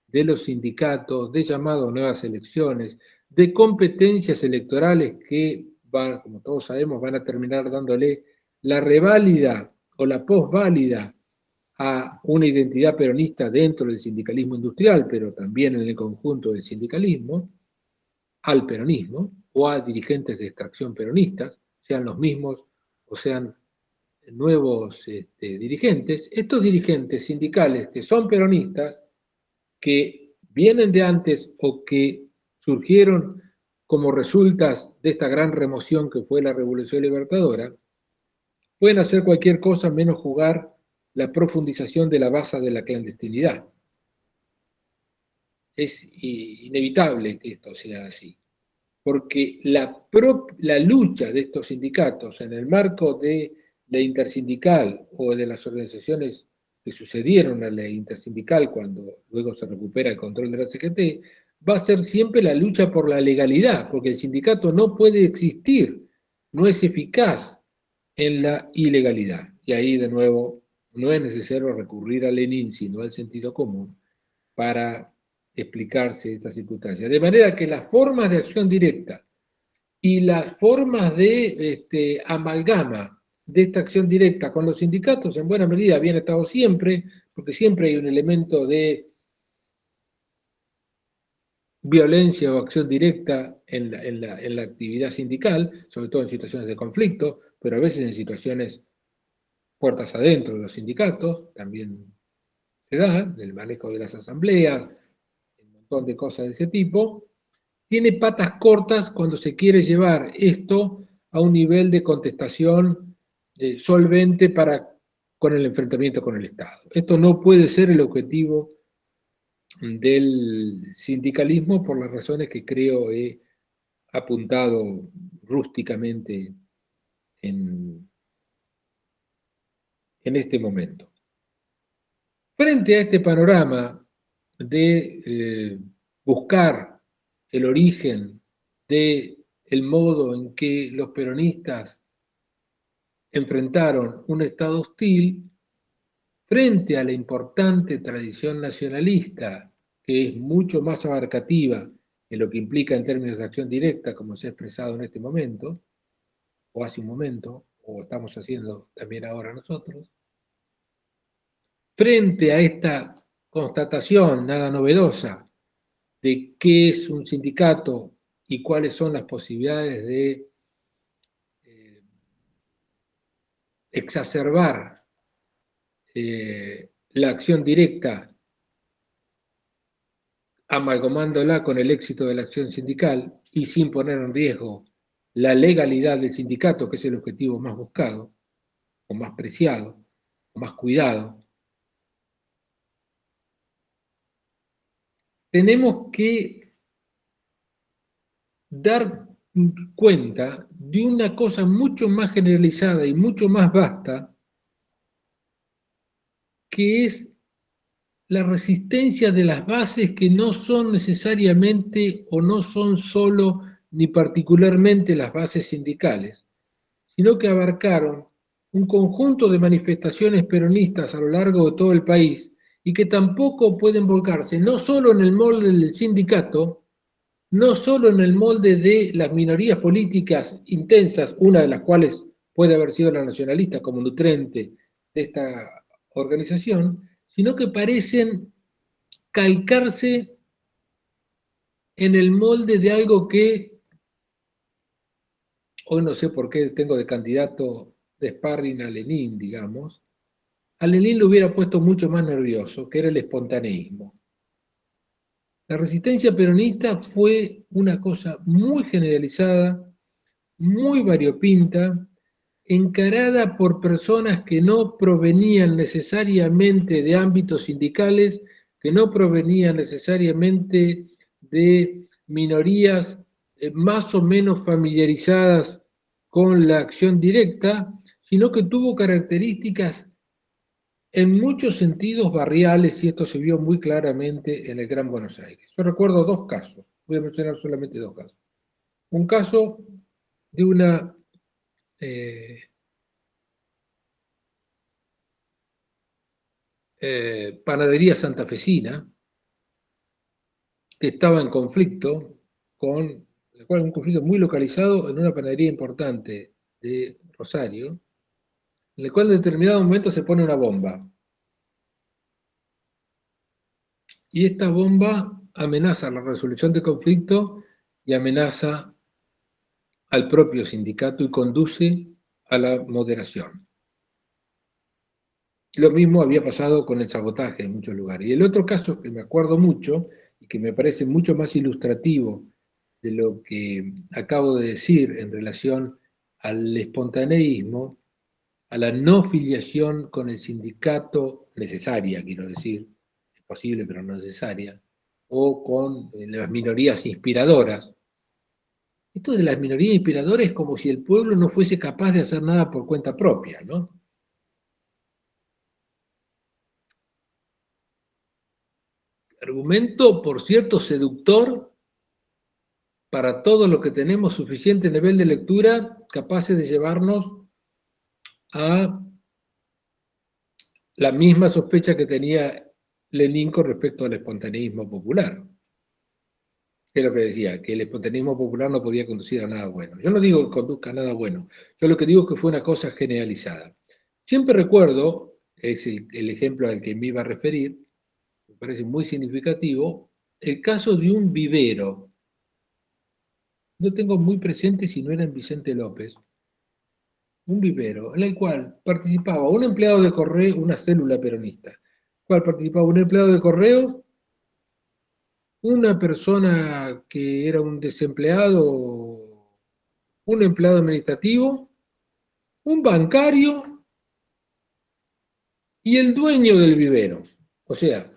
Speaker 5: de los sindicatos, de llamado a nuevas elecciones, de competencias electorales que van, como todos sabemos, van a terminar dándole la reválida o la posválida a una identidad peronista dentro del sindicalismo industrial, pero también en el conjunto del sindicalismo, al peronismo o a dirigentes de extracción peronistas, sean los mismos o sean nuevos dirigentes. Estos dirigentes sindicales que son peronistas, que vienen de antes o que surgieron como resultas de esta gran remoción que fue la Revolución Libertadora, pueden hacer cualquier cosa menos jugar la profundización de la base de la clandestinidad. Es inevitable que esto sea así, porque la lucha de estos sindicatos en el marco de la intersindical o de las organizaciones que sucedieron a la intersindical cuando luego se recupera el control de la CGT, va a ser siempre la lucha por la legalidad, porque el sindicato no puede existir, no es eficaz en la ilegalidad. Y ahí de nuevo no es necesario recurrir a Lenin, sino al sentido común para explicarse esta circunstancia. De manera que las formas de acción directa y las formas de amalgama de esta acción directa con los sindicatos en buena medida habían estado siempre, porque siempre hay un elemento de violencia o acción directa en la actividad sindical, sobre todo en situaciones de conflicto, pero a veces en situaciones puertas adentro de los sindicatos, también se da, del manejo de las asambleas, un montón de cosas de ese tipo. Tiene patas cortas cuando se quiere llevar esto a un nivel de contestación solvente con el enfrentamiento con el Estado. Esto no puede ser el objetivo del sindicalismo por las razones que creo he apuntado rústicamente en este momento. Frente a este panorama de buscar el origen del modo en que los peronistas enfrentaron un Estado hostil, frente a la importante tradición nacionalista, que es mucho más abarcativa en lo que implica en términos de acción directa, como se ha expresado en este momento, o hace un momento, o estamos haciendo también ahora nosotros, frente a esta constatación nada novedosa de qué es un sindicato y cuáles son las posibilidades de exacerbar la acción directa, amalgamándola con el éxito de la acción sindical y sin poner en riesgo la legalidad del sindicato, que es el objetivo más buscado, o más preciado, o más cuidado. Tenemos que dar cuenta de una cosa mucho más generalizada y mucho más vasta, que es la resistencia de las bases que no son necesariamente o no son solo ni particularmente las bases sindicales, sino que abarcaron un conjunto de manifestaciones peronistas a lo largo de todo el país y que tampoco pueden volcarse no solo en el molde del sindicato, no solo en el molde de las minorías políticas intensas, una de las cuales puede haber sido la nacionalista como nutriente de esta organización, sino que parecen calcarse en el molde de algo que hoy no sé por qué tengo de candidato de sparring a Lenin, digamos. A Lenin lo hubiera puesto mucho más nervioso, que era el espontaneísmo. La resistencia peronista fue una cosa muy generalizada, muy variopinta, encarada por personas que no provenían necesariamente de ámbitos sindicales, que no provenían necesariamente de minorías más o menos familiarizadas con la acción directa, sino que tuvo características en muchos sentidos barriales, y esto se vio muy claramente en el Gran Buenos Aires. Yo recuerdo dos casos, voy a mencionar solamente dos casos. Un caso de una panadería santafesina, que estaba en conflicto con, un conflicto muy localizado en una panadería importante de Rosario, en el cual en determinado momento se pone una bomba. Y esta bomba amenaza la resolución del conflicto y amenaza al propio sindicato y conduce a la moderación. Lo mismo había pasado con el sabotaje en muchos lugares. Y el otro caso que me acuerdo mucho y que me parece mucho más ilustrativo de lo que acabo de decir en relación al espontaneísmo, a la no filiación con el sindicato necesaria, quiero decir, es posible pero no necesaria, o con las minorías inspiradoras. Esto de las minorías inspiradoras es como si el pueblo no fuese capaz de hacer nada por cuenta propia, ¿no? Argumento, por cierto, seductor para todos los que tenemos suficiente nivel de lectura capaces de llevarnos a la misma sospecha que tenía Lenin con respecto al espontaneísmo popular. Que es lo que decía, que el espontaneísmo popular no podía conducir a nada bueno. Yo no digo que conduzca a nada bueno, yo lo que digo es que fue una cosa generalizada. Siempre recuerdo, es el ejemplo al que me iba a referir, me parece muy significativo, el caso de un vivero. No tengo muy presente si no era en Vicente López, un vivero en el cual participaba un empleado de correo, una célula peronista, cual participaba un empleado de correos, una persona que era un desempleado, un empleado administrativo, un bancario y el dueño del vivero. O sea,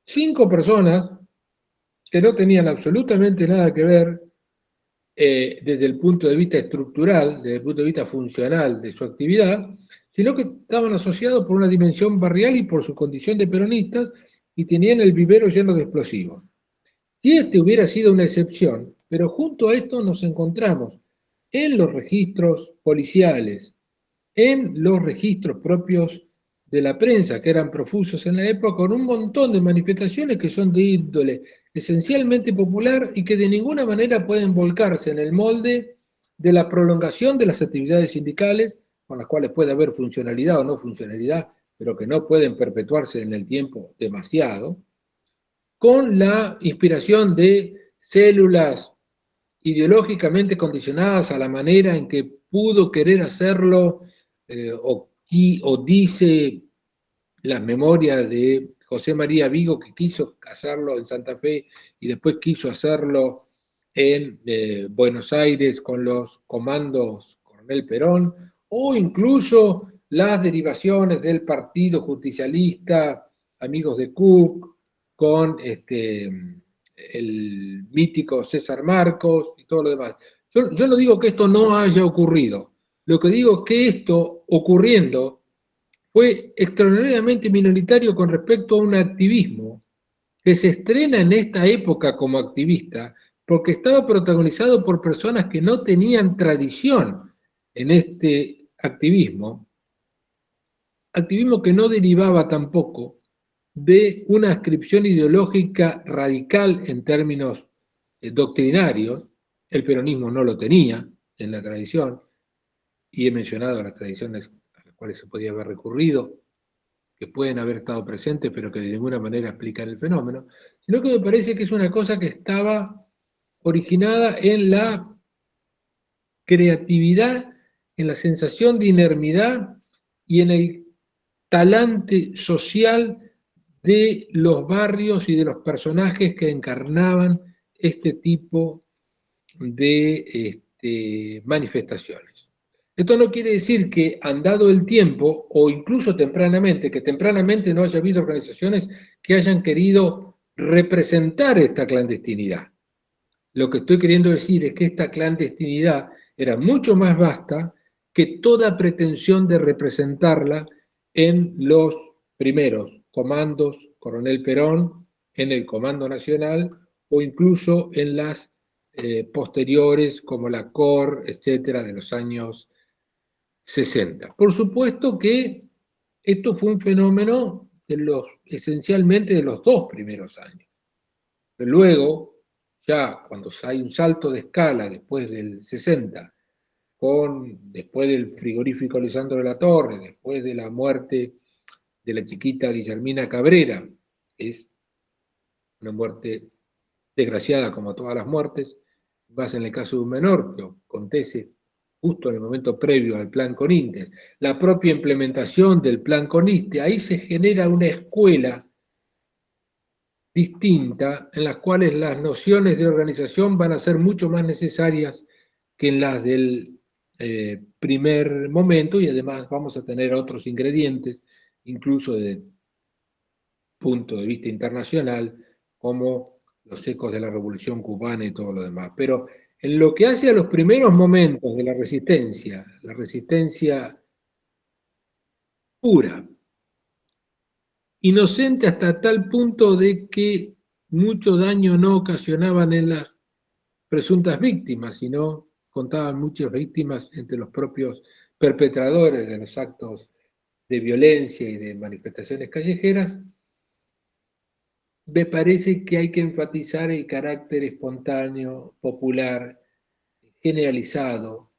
Speaker 5: 5 personas que no tenían absolutamente nada que ver desde el punto de vista estructural, desde el punto de vista funcional de su actividad, sino que estaban asociados por una dimensión barrial y por su condición de peronistas y tenían el vivero lleno de explosivos. Si este hubiera sido una excepción, pero junto a esto nos encontramos en los registros policiales, en los registros propios de la prensa, que eran profusos en la época, con un montón de manifestaciones que son de índole esencialmente popular y que de ninguna manera pueden volcarse en el molde de la prolongación de las actividades sindicales, con las cuales puede haber funcionalidad o no funcionalidad, pero que no pueden perpetuarse en el tiempo demasiado, con la inspiración de células ideológicamente condicionadas a la manera en que pudo querer hacerlo o dice las memorias de José María Vigo, que quiso hacerlo en Santa Fe y después quiso hacerlo en Buenos Aires con los comandos Coronel Perón, o incluso las derivaciones del Partido Justicialista, amigos de Cook, con el mítico César Marcos y todo lo demás. Yo no digo que esto no haya ocurrido, lo que digo es que esto ocurriendo fue extraordinariamente minoritario con respecto a un activismo que se estrena en esta época como activista porque estaba protagonizado por personas que no tenían tradición en este activismo que no derivaba tampoco de una ascripción ideológica radical en términos doctrinarios. El peronismo no lo tenía en la tradición, y he mencionado las tradiciones a las cuales se podía haber recurrido, que pueden haber estado presentes, pero que de ninguna manera explican el fenómeno, sino que me parece que es una cosa que estaba originada en la creatividad, en la sensación de inermidad y en el talante social de los barrios y de los personajes que encarnaban este tipo de manifestaciones. Esto no quiere decir que andado el tiempo, o incluso tempranamente, que tempranamente no haya habido organizaciones que hayan querido representar esta clandestinidad. Lo que estoy queriendo decir es que esta clandestinidad era mucho más vasta que toda pretensión de representarla en los primeros comandos Coronel Perón, en el Comando Nacional o incluso en las posteriores como la COR, etcétera, de los años 60. Por supuesto que esto fue un fenómeno esencialmente de los 2 primeros años. Pero luego, ya cuando hay un salto de escala después del 60, después del frigorífico Lisandro de la Torre, después de la muerte de la chiquita Guillermina Cabrera, es una muerte desgraciada como todas las muertes, más en el caso de un menor, que acontece justo en el momento previo al plan Coninte, la propia implementación del plan Coniste, ahí se genera una escuela distinta en las cuales las nociones de organización van a ser mucho más necesarias que en las del primer momento, y además vamos a tener otros ingredientes, incluso desde el punto de vista internacional, como los ecos de la Revolución Cubana y todo lo demás. Pero en lo que hace a los primeros momentos de la resistencia pura, inocente hasta tal punto de que mucho daño no ocasionaban en las presuntas víctimas, sino contaban muchas víctimas entre los propios perpetradores de los actos de violencia y de manifestaciones callejeras. Me parece que hay que enfatizar el carácter espontáneo, popular, generalizado,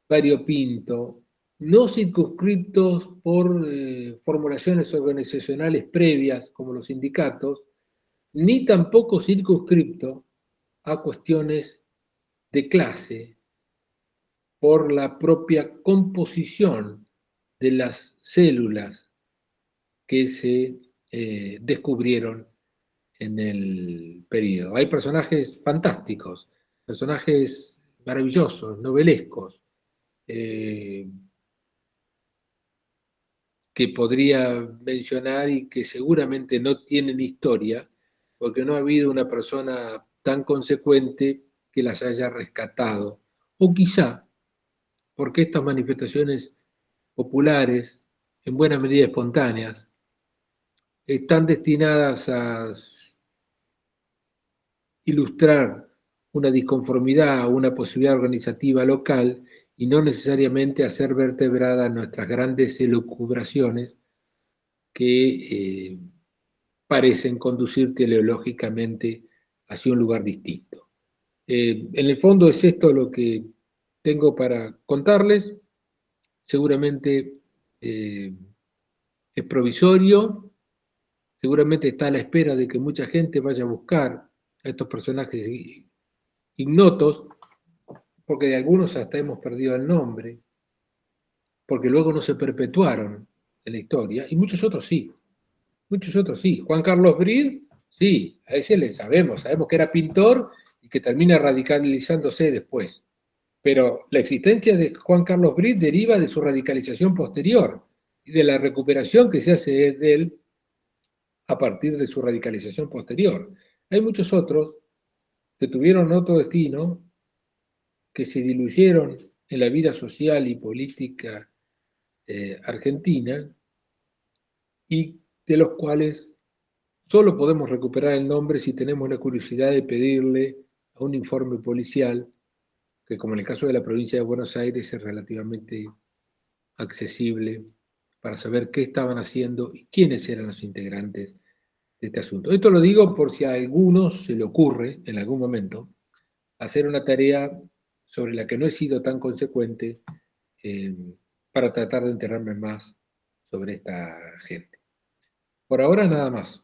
Speaker 5: variopinto, no circunscritos por formulaciones organizacionales previas como los sindicatos, ni tampoco circunscripto a cuestiones de clase por la propia composición de las células que se descubrieron en el periodo. Hay personajes fantásticos, personajes maravillosos, novelescos, que podría mencionar y que seguramente no tienen historia, porque no ha habido una persona tan consecuente que las haya rescatado. O quizá porque estas manifestaciones populares, en buena medida espontáneas, están destinadas a ilustrar una disconformidad o una posibilidad organizativa local y no necesariamente hacer vertebradas nuestras grandes elucubraciones que parecen conducir teleológicamente hacia un lugar distinto. En el fondo es esto lo que tengo para contarles. Seguramente es provisorio, seguramente está a la espera de que mucha gente vaya a buscar a estos personajes ignotos, porque de algunos hasta hemos perdido el nombre, porque luego no se perpetuaron en la historia, y muchos otros sí. Muchos otros sí. Juan Carlos Brid, sí, a ese le sabemos que era pintor y que termina radicalizándose después. Pero la existencia de Juan Carlos Brid deriva de su radicalización posterior y de la recuperación que se hace de él a partir de su radicalización posterior. Hay muchos otros que tuvieron otro destino, que se diluyeron en la vida social y política argentina y de los cuales solo podemos recuperar el nombre si tenemos la curiosidad de pedirle a un informe policial, que como en el caso de la provincia de Buenos Aires es relativamente accesible para saber qué estaban haciendo y quiénes eran los integrantes de este asunto. Esto lo digo por si a algunos se le ocurre en algún momento hacer una tarea sobre la que no he sido tan consecuente para tratar de enterarme más sobre esta gente. Por ahora nada más.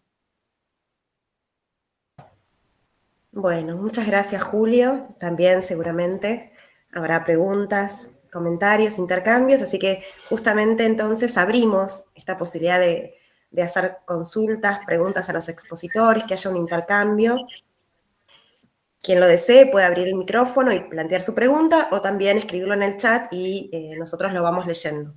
Speaker 2: Bueno, muchas gracias, Julio. También seguramente habrá preguntas, comentarios, intercambios, así que justamente entonces abrimos esta posibilidad de hacer consultas, preguntas a los expositores, que haya un intercambio. Quien lo desee puede abrir el micrófono y plantear su pregunta o también escribirlo en el chat y nosotros lo vamos leyendo.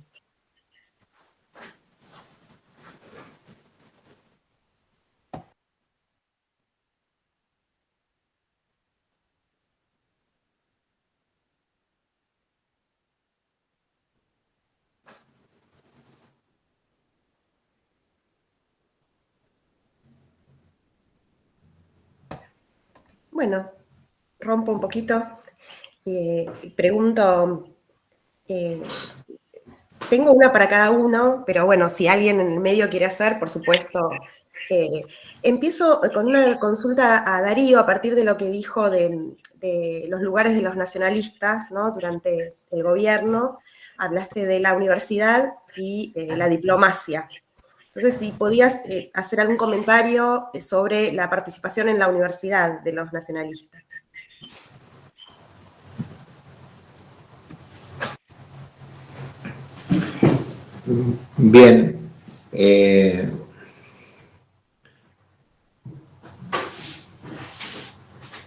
Speaker 2: Bueno, rompo un poquito y pregunto, tengo una para cada uno, pero bueno, si alguien en el medio quiere hacer, por supuesto. Empiezo con una consulta a Darío a partir de lo que dijo de los lugares de los nacionalistas, ¿no? Durante el gobierno. Hablaste de la universidad y la diplomacia. Entonces, si podías hacer algún comentario sobre la participación en la universidad de los nacionalistas.
Speaker 3: Bien.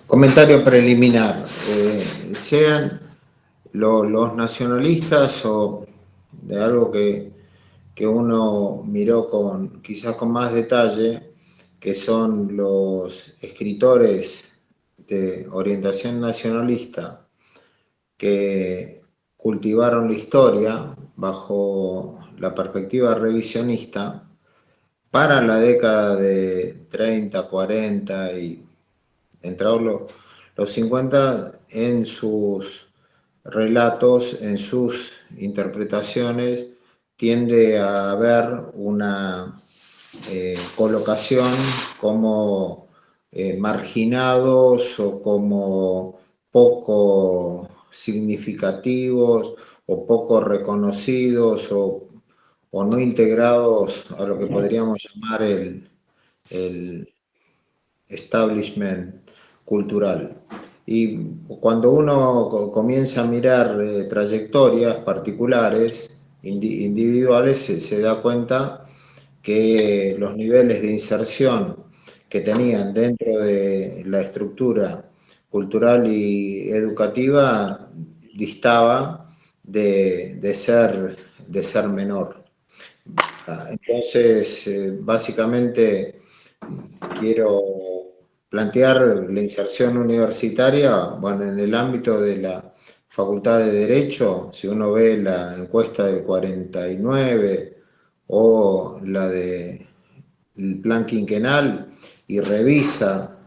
Speaker 3: Comentario preliminar. Sean los nacionalistas o de algo que uno miró quizás con más detalle, que son los escritores de orientación nacionalista que cultivaron la historia bajo la perspectiva revisionista para la década de 30, 40 y entrados los 50, en sus relatos, en sus interpretaciones, tiende a haber una colocación como marginados o como poco significativos o poco reconocidos o no integrados a lo que podríamos llamar el establishment cultural. Y cuando uno comienza a mirar trayectorias particulares, individuales, se da cuenta que los niveles de inserción que tenían dentro de la estructura cultural y educativa distaba de ser menor. Entonces, básicamente quiero plantear la inserción universitaria, bueno, en el ámbito de la Facultad de Derecho. Si uno ve la encuesta del 49 o la del plan quinquenal y revisa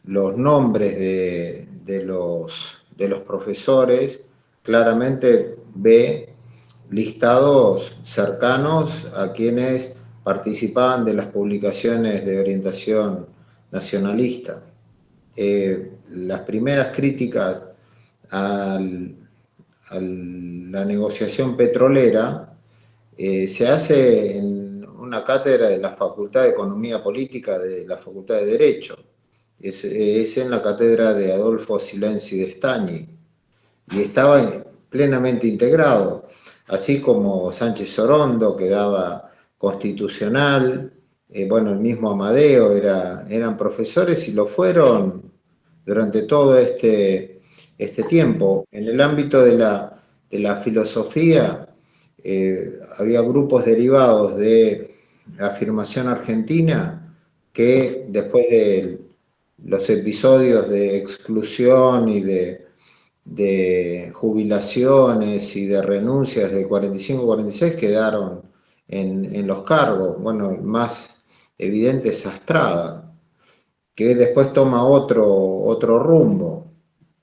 Speaker 3: los nombres de los profesores, claramente ve listados cercanos a quienes participaban de las publicaciones de orientación nacionalista. Las primeras críticas a la negociación petrolera se hace en una cátedra de la Facultad de Economía Política de la Facultad de Derecho. Es en la cátedra de Adolfo Silenzi de Stagni, y estaba plenamente integrado, así como Sánchez Orondo, que daba constitucional, bueno, el mismo Amadeo, eran profesores y lo fueron durante todo este tiempo. En el ámbito de la filosofía, había grupos derivados de la afirmación argentina que después de los episodios de exclusión y de jubilaciones y de renuncias de 45-46 quedaron en los cargos. Bueno, el más evidente es Astrada, que después toma otro rumbo,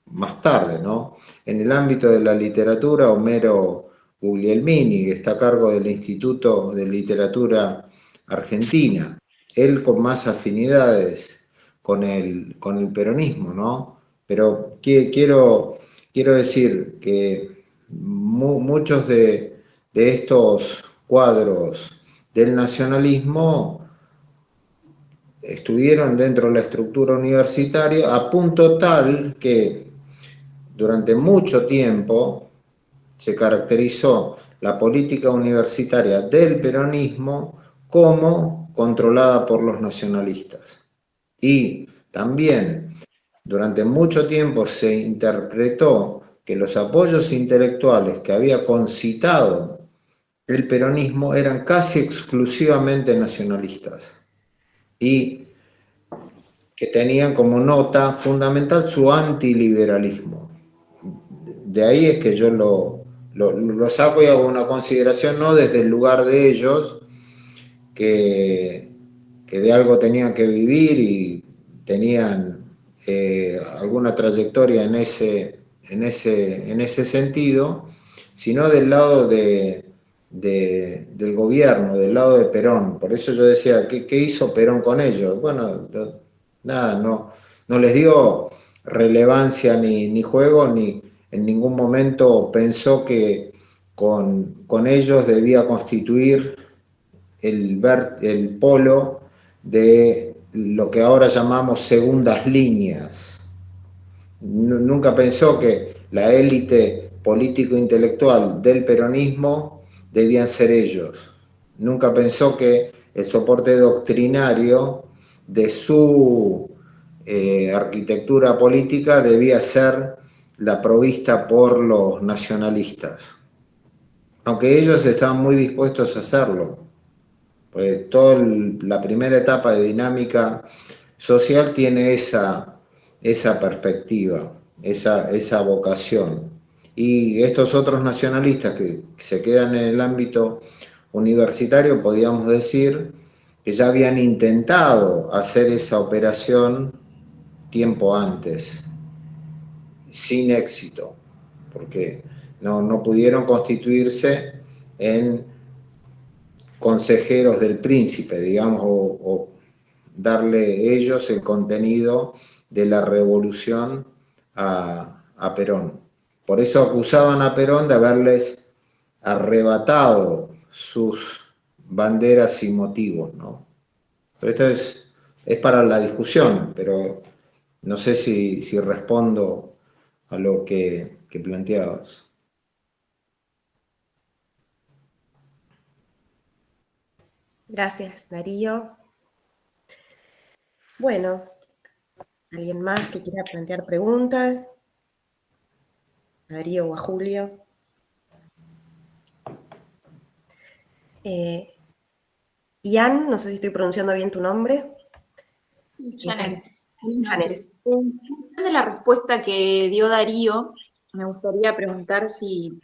Speaker 3: más tarde, ¿no? En el ámbito de la literatura, Homero Guglielmini, que está a cargo del Instituto de Literatura Argentina, él con más afinidades con el peronismo, ¿no? Pero quiero decir que muchos de estos cuadros del nacionalismo estuvieron dentro de la estructura universitaria a punto tal que durante mucho tiempo se caracterizó la política universitaria del peronismo como controlada por los nacionalistas. Y también durante mucho tiempo se interpretó que los apoyos intelectuales que había concitado el peronismo eran casi exclusivamente nacionalistas y que tenían como nota fundamental su antiliberalismo. De ahí es que yo lo saco y hago una consideración, no desde el lugar de ellos, que de algo tenían que vivir y tenían alguna trayectoria en ese sentido, sino del lado del gobierno, del lado de Perón. Por eso yo decía, ¿qué hizo Perón con ellos? Bueno, nada, no les dio relevancia ni juego, ni en ningún momento pensó que con ellos debía constituir el polo de lo que ahora llamamos segundas líneas. Nunca pensó que la élite político-intelectual del peronismo debían ser ellos. Nunca pensó que el soporte doctrinario de su arquitectura política debía ser la provista por los nacionalistas. Aunque ellos estaban muy dispuestos a hacerlo. Pues toda la primera etapa de dinámica social tiene esa perspectiva, esa vocación. Y estos otros nacionalistas que se quedan en el ámbito universitario, podríamos decir que ya habían intentado hacer esa operación tiempo antes, sin éxito, porque no pudieron constituirse en consejeros del príncipe, digamos, o darle ellos el contenido de la revolución a Perón. Por eso acusaban a Perón de haberles arrebatado sus banderas y motivos, ¿no? Pero esto es para la discusión, pero no sé si respondo a lo que planteabas.
Speaker 2: Gracias, Darío. Bueno, ¿alguien más que quiera plantear preguntas? A Darío o a Julio. Ian, no sé si estoy pronunciando bien tu nombre.
Speaker 6: Sí, Janet. Buenas noches. En función de la respuesta que dio Darío, me gustaría preguntar si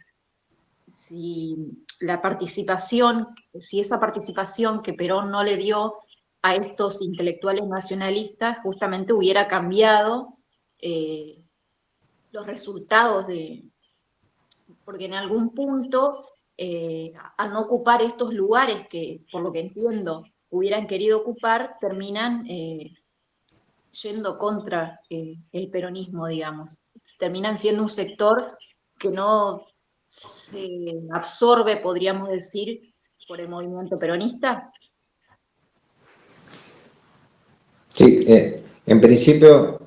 Speaker 6: esa participación que Perón no le dio a estos intelectuales nacionalistas justamente hubiera cambiado los resultados porque en algún punto, al no ocupar estos lugares que, por lo que entiendo, hubieran querido ocupar, terminan yendo contra el peronismo, digamos. Terminan siendo un sector que no se absorbe, podríamos decir, por el movimiento peronista.
Speaker 3: Sí, en principio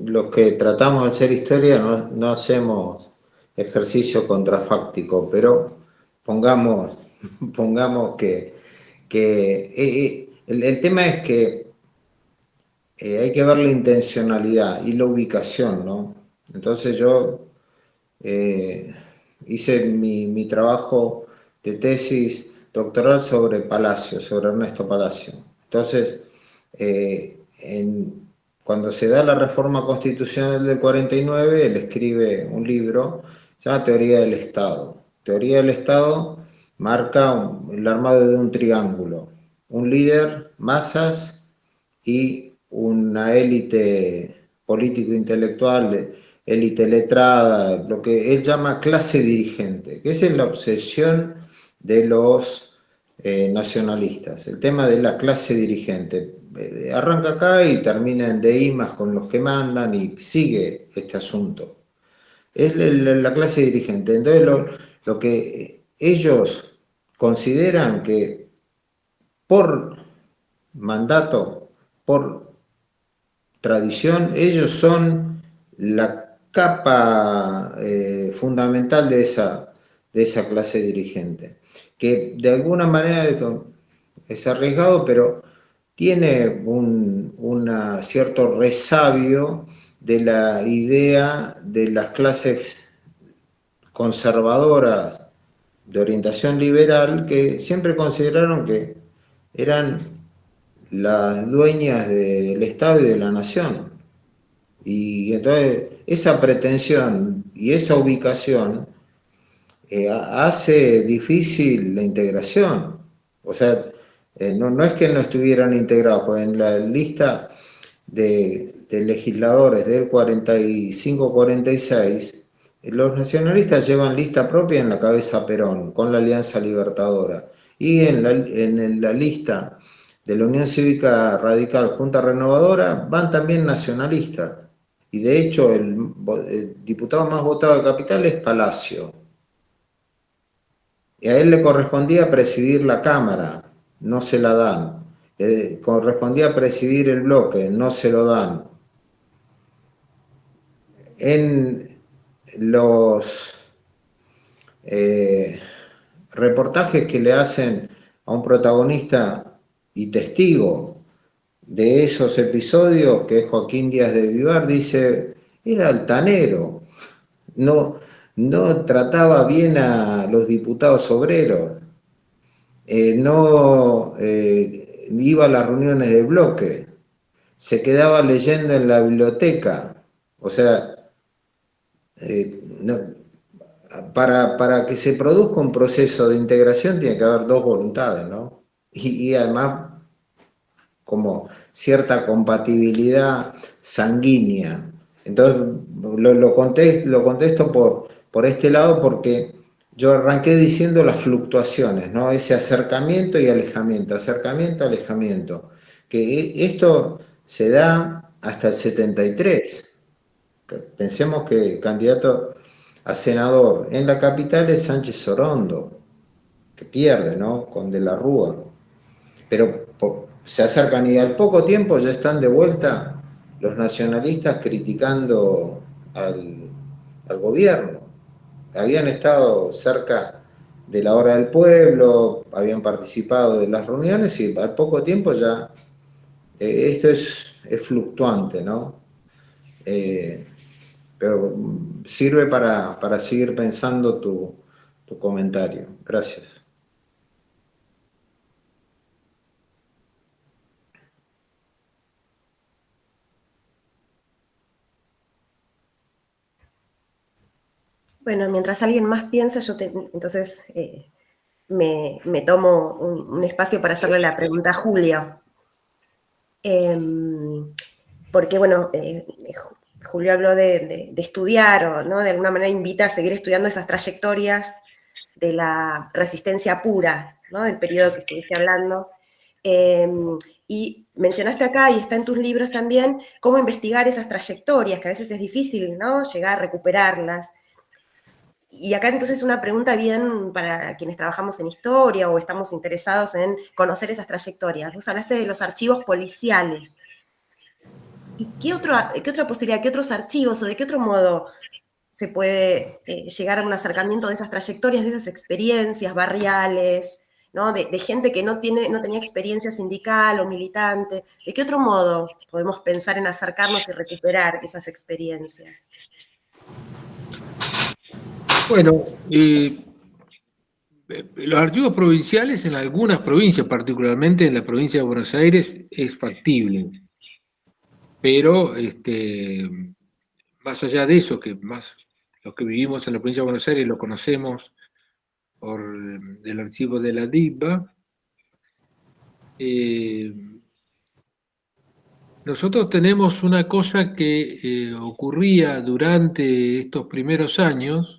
Speaker 3: los que tratamos de hacer historia no hacemos ejercicio contrafáctico, pero pongamos que el tema es que hay que ver la intencionalidad y la ubicación, ¿no? Entonces yo hice mi trabajo de tesis doctoral sobre Palacio, sobre Ernesto Palacio. Entonces, cuando se da la reforma constitucional del 49, él escribe un libro, se llama Teoría del Estado. Teoría del Estado marca el armado de un triángulo, un líder, masas y una élite político-intelectual, élite letrada, lo que él llama clase dirigente, que esa es la obsesión de los nacionalistas, el tema de la clase dirigente. Arranca acá y termina en deímas con los que mandan y sigue este asunto. Es la clase dirigente. Entonces lo que ellos consideran que por mandato, por tradición, ellos son la capa fundamental de esa clase dirigente, que de alguna manera es arriesgado, pero tiene un cierto resabio de la idea de las clases conservadoras de orientación liberal que siempre consideraron que eran las dueñas del Estado y de la nación. Y entonces esa pretensión y esa ubicación hace difícil la integración. O sea, no es que no estuvieran integrados, pues en la lista de legisladores del 45-46, los nacionalistas llevan lista propia en la cabeza Perón, con la Alianza Libertadora. Y en la lista de la Unión Cívica Radical Junta Renovadora van también nacionalistas. Y de hecho el diputado más votado de Capital es Palacio. Y a él le correspondía presidir la Cámara, no se la dan. Le correspondía presidir el bloque, no se lo dan. En los reportajes que le hacen a un protagonista y testigo de esos episodios, que es Joaquín Díaz de Vivar, dice, era altanero, no trataba bien a los diputados obreros, no iba a las reuniones de bloque, se quedaba leyendo en la biblioteca, o sea, para que se produzca un proceso de integración tiene que haber dos voluntades, ¿no? Y además como cierta compatibilidad sanguínea. Entonces lo contesto por este lado porque yo arranqué diciendo las fluctuaciones, ¿no? Ese acercamiento y alejamiento, que esto se da hasta el 73. Pensemos que el candidato a senador en la capital es Sánchez Orondo, que pierde, ¿no? Con De la Rúa. Pero se acercan y al poco tiempo ya están de vuelta los nacionalistas criticando al gobierno. Habían estado cerca de la hora del pueblo, habían participado de las reuniones y al poco tiempo ya esto es fluctuante, ¿no? Pero sirve para seguir pensando tu comentario. Gracias.
Speaker 2: Bueno, mientras alguien más piensa, entonces me tomo un espacio para hacerle la pregunta a Julio. Porque, bueno, Julio habló de estudiar, o ¿no? De alguna manera invita a seguir estudiando esas trayectorias de la resistencia pura, ¿no? Del periodo que estuviste hablando. Y mencionaste acá, y está en tus libros también, cómo investigar esas trayectorias, que a veces es difícil, ¿no? Llegar a recuperarlas. Y acá entonces una pregunta bien para quienes trabajamos en historia o estamos interesados en conocer esas trayectorias. Vos hablaste de los archivos policiales. ¿Y qué otra posibilidad, qué otros archivos o de qué otro modo se puede llegar a un acercamiento de esas trayectorias, de esas experiencias barriales, ¿no? De gente que no tenía experiencia sindical o militante? ¿De qué otro modo podemos pensar en acercarnos y recuperar esas experiencias?
Speaker 5: Bueno, los archivos provinciales en algunas provincias, particularmente en la provincia de Buenos Aires, es factible. Pero más allá de eso, que más los que vivimos en la provincia de Buenos Aires lo conocemos por el archivo de la DIVA, nosotros tenemos una cosa que ocurría durante estos primeros años,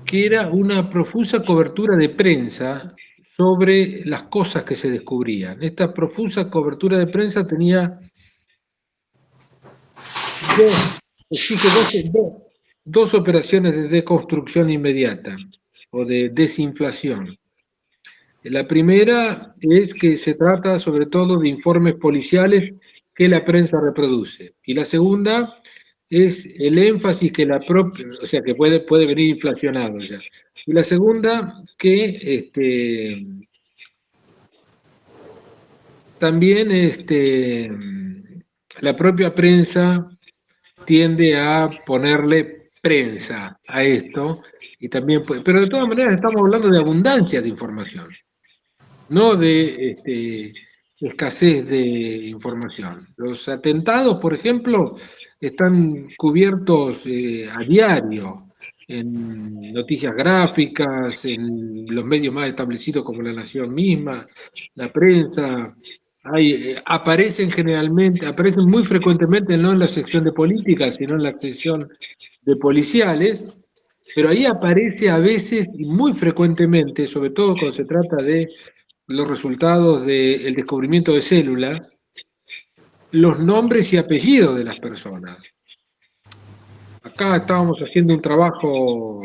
Speaker 5: que era una profusa cobertura de prensa sobre las cosas que se descubrían. Esta profusa cobertura de prensa tenía dos operaciones de deconstrucción inmediata o de desinflación. La primera es que se trata sobre todo de informes policiales que la prensa reproduce. Y la segunda es el énfasis que la propia, o sea, que puede venir inflacionado ya. Y la segunda, que también la propia prensa tiende a ponerle prensa a esto, y también pero de todas maneras estamos hablando de abundancia de información, no de escasez de información. Los atentados, por ejemplo, están cubiertos a diario en noticias gráficas, en los medios más establecidos como La Nación misma, la prensa, aparecen muy frecuentemente no en la sección de política, sino en la sección de policiales, pero ahí aparece a veces y muy frecuentemente, sobre todo cuando se trata de los resultados del descubrimiento de células, los nombres y apellidos de las personas. Acá estábamos haciendo un trabajo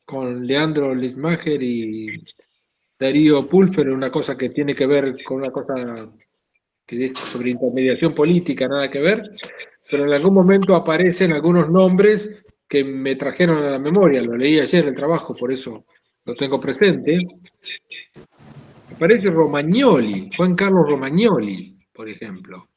Speaker 5: con Leandro Lismacher y Darío Pulfer, una cosa que tiene que ver con una cosa que es sobre intermediación política, nada que ver, pero en algún momento aparecen algunos nombres que me trajeron a la memoria, lo leí ayer el trabajo, por eso lo tengo presente. Aparece Romagnoli, Juan Carlos Romagnoli, por ejemplo.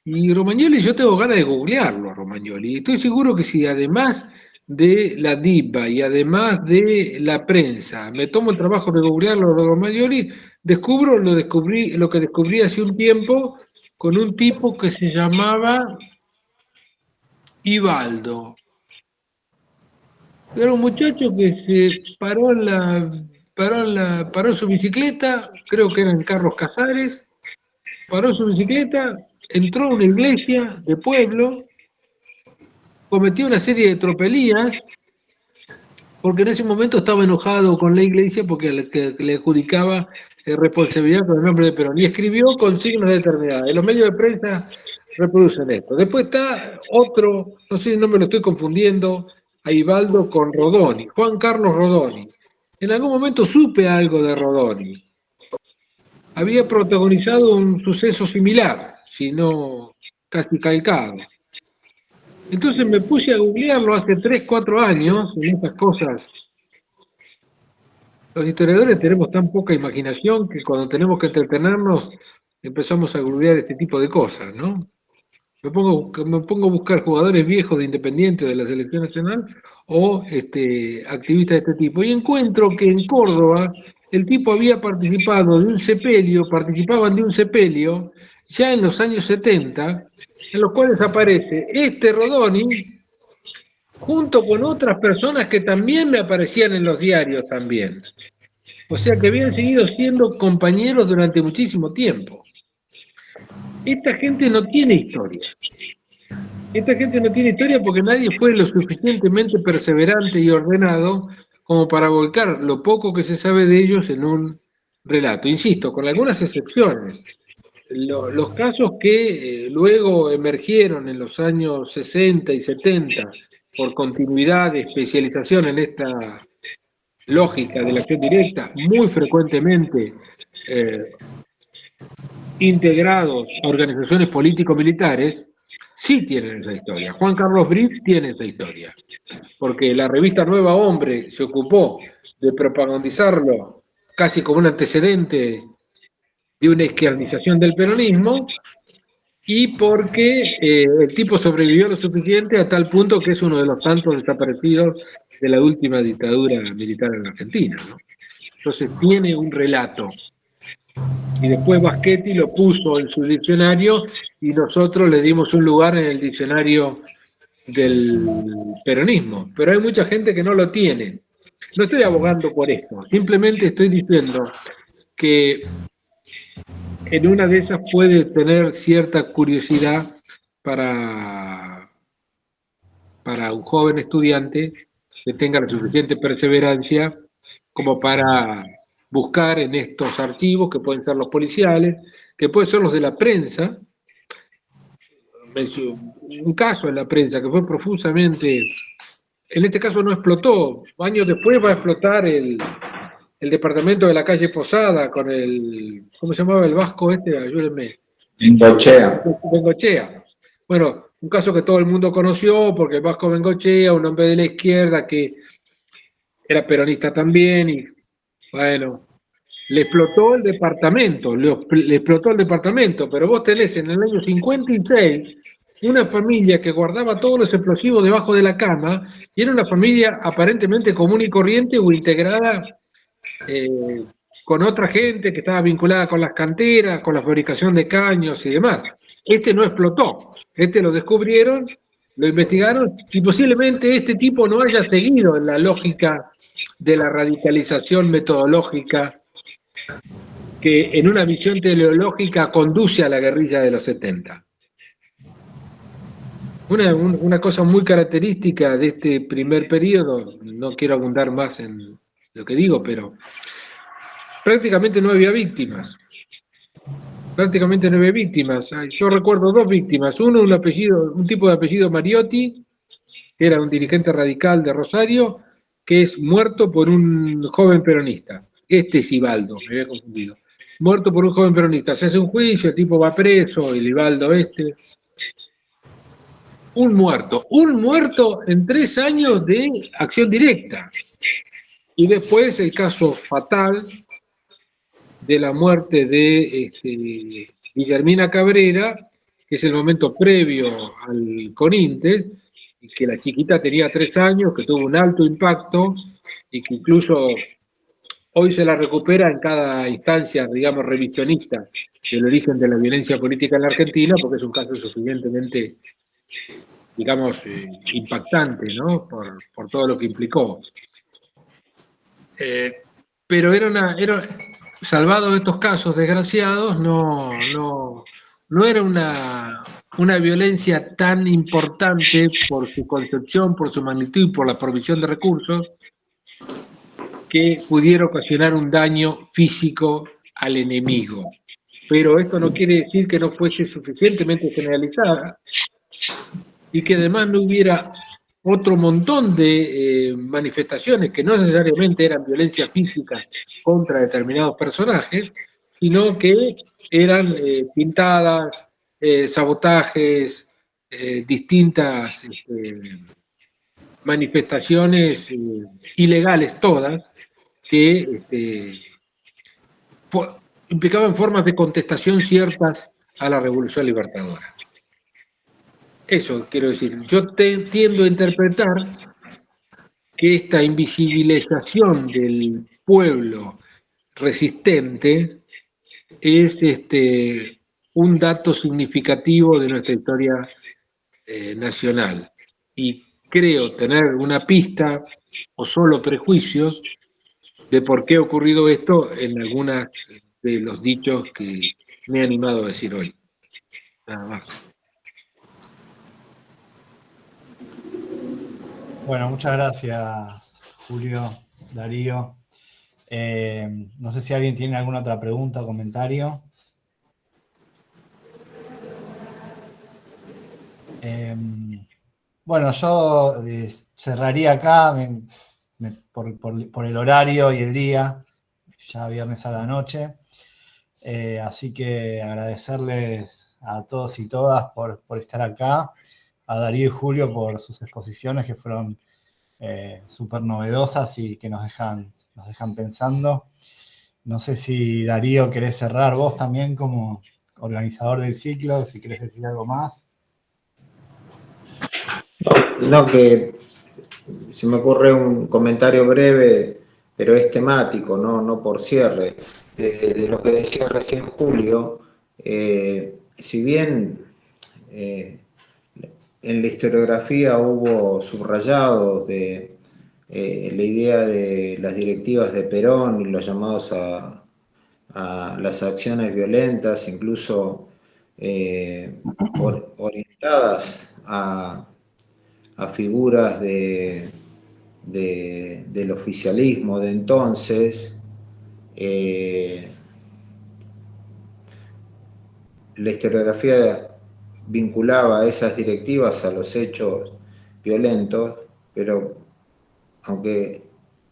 Speaker 5: Y Romagnoli, yo tengo ganas de googlearlo a Romagnoli. Estoy seguro que si además de la DIVA y además de la prensa me tomo el trabajo de googlearlo a Romagnoli, descubro lo que descubrí hace un tiempo con un tipo que se llamaba Ibaldo. Era un muchacho que se paró en su bicicleta, creo que era en Carlos Casares, paró su bicicleta, entró a una iglesia de pueblo, cometió una serie de tropelías, porque en ese momento estaba enojado con la iglesia porque le adjudicaba responsabilidad con el nombre de Perón, y escribió consignas determinadas. Los medios de prensa reproducen esto. Después está otro, no sé si no me lo estoy confundiendo, a Ibaldo con Rodoni, Juan Carlos Rodoni. En algún momento supe algo de Rodoni. Había protagonizado un suceso similar, si no casi calcado. Entonces me puse a googlearlo hace 3, 4 años, en estas cosas. Los historiadores tenemos tan poca imaginación que cuando tenemos que entretenernos empezamos a googlear este tipo de cosas, ¿no? Me pongo a buscar jugadores viejos de Independiente de la Selección Nacional o activistas de este tipo. Y encuentro que en Córdoba el tipo había participaban de un sepelio ya en los años 70, en los cuales aparece Rodoni, junto con otras personas que también me aparecían en los diarios también. O sea que habían seguido siendo compañeros durante muchísimo tiempo. Esta gente no tiene historia. Esta gente no tiene historia porque nadie fue lo suficientemente perseverante y ordenado como para volcar lo poco que se sabe de ellos en un relato. Insisto, con algunas excepciones. Los casos que luego emergieron en los años 60 y 70 por continuidad de especialización en esta lógica de la acción directa, muy frecuentemente integrados a organizaciones político-militares, sí tienen esa historia. Juan Carlos Brit tiene esa historia, porque la revista Nueva Hombre se ocupó de propagandizarlo casi como un antecedente de una izquierdización del peronismo, y porque el tipo sobrevivió lo suficiente a tal punto que es uno de los tantos desaparecidos de la última dictadura militar en Argentina, ¿no? Entonces tiene un relato. Y después Baschetti lo puso en su diccionario y nosotros le dimos un lugar en el diccionario del peronismo. Pero hay mucha gente que no lo tiene. No estoy abogando por esto, simplemente estoy diciendo que en una de esas puede tener cierta curiosidad para un joven estudiante que tenga la suficiente perseverancia como para buscar en estos archivos, que pueden ser los policiales, que pueden ser los de la prensa. Un caso en la prensa que fue profusamente, en este caso no explotó, años después va a explotar el departamento de la calle Posada con el, ¿cómo se llamaba el vasco este? Ayúdenme. Bengochea. Bueno, un caso que todo el mundo conoció porque el vasco Bengochea, un hombre de la izquierda que era peronista también, y bueno, le explotó el departamento, pero vos tenés en el año 56 una familia que guardaba todos los explosivos debajo de la cama, y era una familia aparentemente común y corriente o integrada con otra gente que estaba vinculada con las canteras, con la fabricación de caños y demás. Este no explotó, este lo descubrieron, lo investigaron, y posiblemente este tipo no haya seguido en la lógica de la radicalización metodológica que en una visión teleológica conduce a la guerrilla de los 70. Una cosa muy característica de este primer periodo, no quiero abundar más en lo que digo, pero prácticamente no había víctimas. Prácticamente 9 víctimas. Yo recuerdo 2 víctimas. Uno, un tipo de apellido Mariotti, que era un dirigente radical de Rosario, que es muerto por un joven peronista. Este es Ibaldo, me había confundido. Muerto por un joven peronista. Se hace un juicio, el tipo va preso, el Ibaldo este. Un muerto en 3 años de acción directa. Y después el caso fatal de la muerte de Guillermina Cabrera, que es el momento previo al Conintes, y que la chiquita tenía 3 años, que tuvo un alto impacto, y que incluso hoy se la recupera en cada instancia, digamos, revisionista del origen de la violencia política en la Argentina, porque es un caso suficientemente, digamos, impactante, ¿no? Por todo lo que implicó. Pero salvado de estos casos desgraciados, no era una violencia tan importante por su concepción, por su magnitud y por la provisión de recursos que pudiera ocasionar un daño físico al enemigo. Pero esto no quiere decir que no fuese suficientemente generalizada y que además no hubiera otro montón de manifestaciones que no necesariamente eran violencia física contra determinados personajes, sino que eran pintadas, sabotajes, distintas manifestaciones ilegales todas, que implicaban formas de contestación ciertas a la Revolución Libertadora. Eso quiero decir. Yo tiendo a interpretar que esta invisibilización del pueblo resistente es un dato significativo de nuestra historia nacional. Y creo tener una pista o solo prejuicios de por qué ha ocurrido esto en algunos de los dichos que me he animado a decir hoy. Nada más.
Speaker 1: Bueno, muchas gracias, Julio, Darío. No sé si alguien tiene alguna otra pregunta o comentario. Bueno, yo cerraría acá por el horario y el día, ya viernes a la noche. Así que agradecerles a todos y todas por estar acá, a Darío y Julio por sus exposiciones que fueron súper novedosas y que nos dejan pensando. No sé si Darío querés cerrar vos también como organizador del ciclo, si querés decir algo más.
Speaker 3: No, que se me ocurre un comentario breve, pero es temático, no por cierre, de lo que decía recién Julio. Si bien en la historiografía hubo subrayados de la idea de las directivas de Perón y los llamados a las acciones violentas, incluso orientadas a figuras del oficialismo de entonces, la historiografía vinculaba esas directivas a los hechos violentos, pero aunque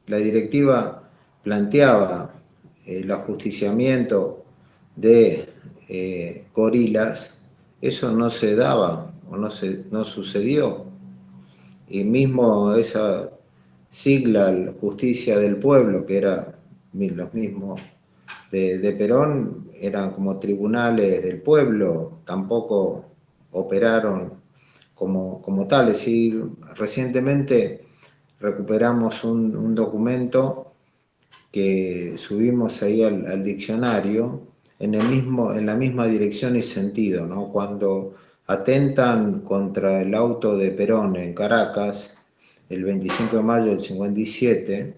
Speaker 3: la directiva planteaba el ajusticiamiento de gorilas, eso no se daba o no sucedió. Y mismo esa sigla, Justicia del Pueblo, que era los mismos de Perón, eran como tribunales del pueblo, tampoco operaron como tales. Y recientemente recuperamos un documento que subimos ahí al diccionario en la misma dirección y sentido, ¿no? Cuando atentan contra el auto de Perón en Caracas el 25 de mayo del 57,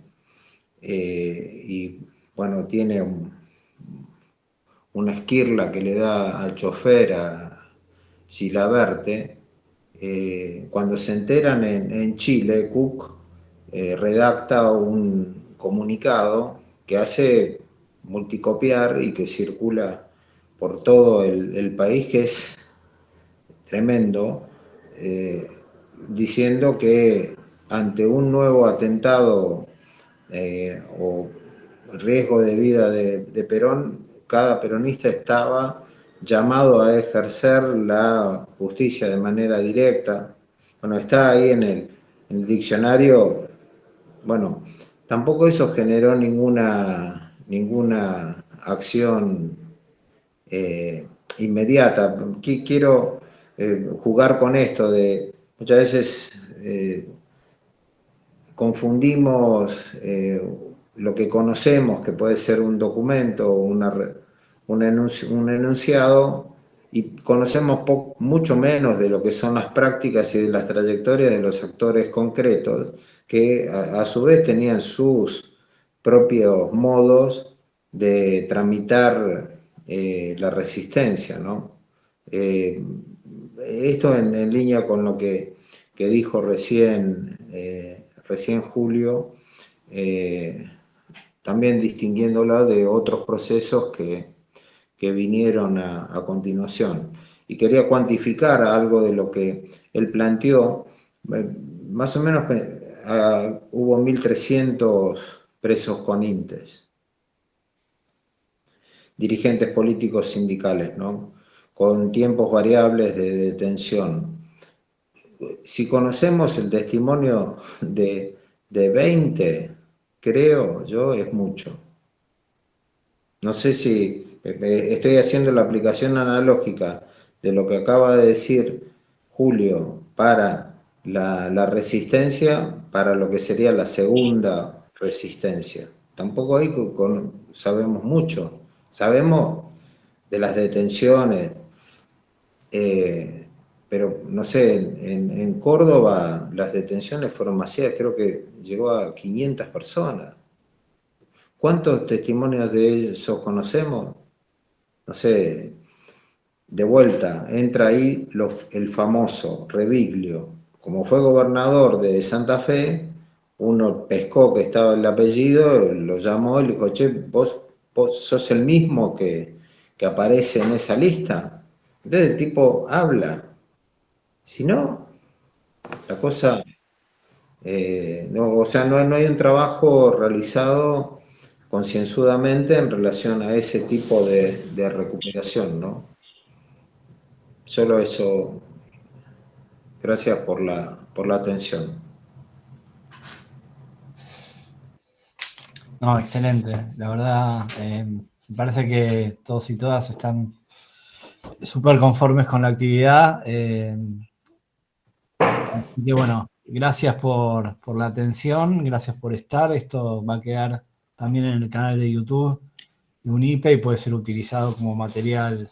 Speaker 3: y bueno, tiene una esquirla que le da al chofer a Chilaverte. Cuando se enteran en Chile, Cook redacta un comunicado que hace multicopiar y que circula por todo el país, que es tremendo, diciendo que ante un nuevo atentado o riesgo de vida de Perón, cada peronista estaba llamado a ejercer la justicia de manera directa. Bueno, está ahí en el diccionario. Bueno, tampoco eso generó ninguna acción inmediata. Quiero jugar con esto de muchas veces confundimos lo que conocemos, que puede ser un documento o un enunciado, y conocemos mucho menos de lo que son las prácticas y de las trayectorias de los actores concretos, que a su vez tenían sus propios modos de tramitar la resistencia, ¿no? Esto en línea con lo que dijo recién Julio, también distinguiéndola de otros procesos que vinieron a continuación. Y quería cuantificar algo de lo que él planteó. Más o menos hubo 1.300 presos con INTES, dirigentes políticos sindicales, ¿no? Con tiempos variables de detención. Si conocemos el testimonio de 20, creo yo, es mucho. No sé si estoy haciendo la aplicación analógica de lo que acaba de decir Julio para la resistencia, para lo que sería la segunda resistencia. Tampoco ahí sabemos mucho. Sabemos de las detenciones, pero no sé, en Córdoba las detenciones fueron masivas, creo que llegó a 500 personas. ¿Cuántos testimonios de esos conocemos? No sé, de vuelta, entra ahí el famoso Reviglio. Como fue gobernador de Santa Fe, uno pescó que estaba el apellido, lo llamó y le dijo, che, vos sos el mismo que aparece en esa lista. Entonces el tipo habla. Si no, la cosa, no, o sea, no hay un trabajo realizado concienzudamente en relación a ese tipo de recuperación, ¿no? Solo eso. Gracias por la atención.
Speaker 1: No, excelente. La verdad, me parece que todos y todas están súper conformes con la actividad. Así que bueno, gracias por la atención, gracias por estar. Esto va a quedar también en el canal de YouTube de UNIPE y puede ser utilizado como material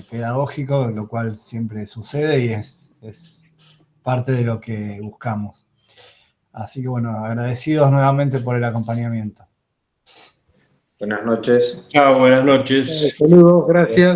Speaker 1: pedagógico, lo cual siempre sucede y es parte de lo que buscamos. Así que bueno, agradecidos nuevamente por el acompañamiento.
Speaker 3: Buenas noches.
Speaker 4: Chao, buenas noches.
Speaker 5: Saludos, gracias.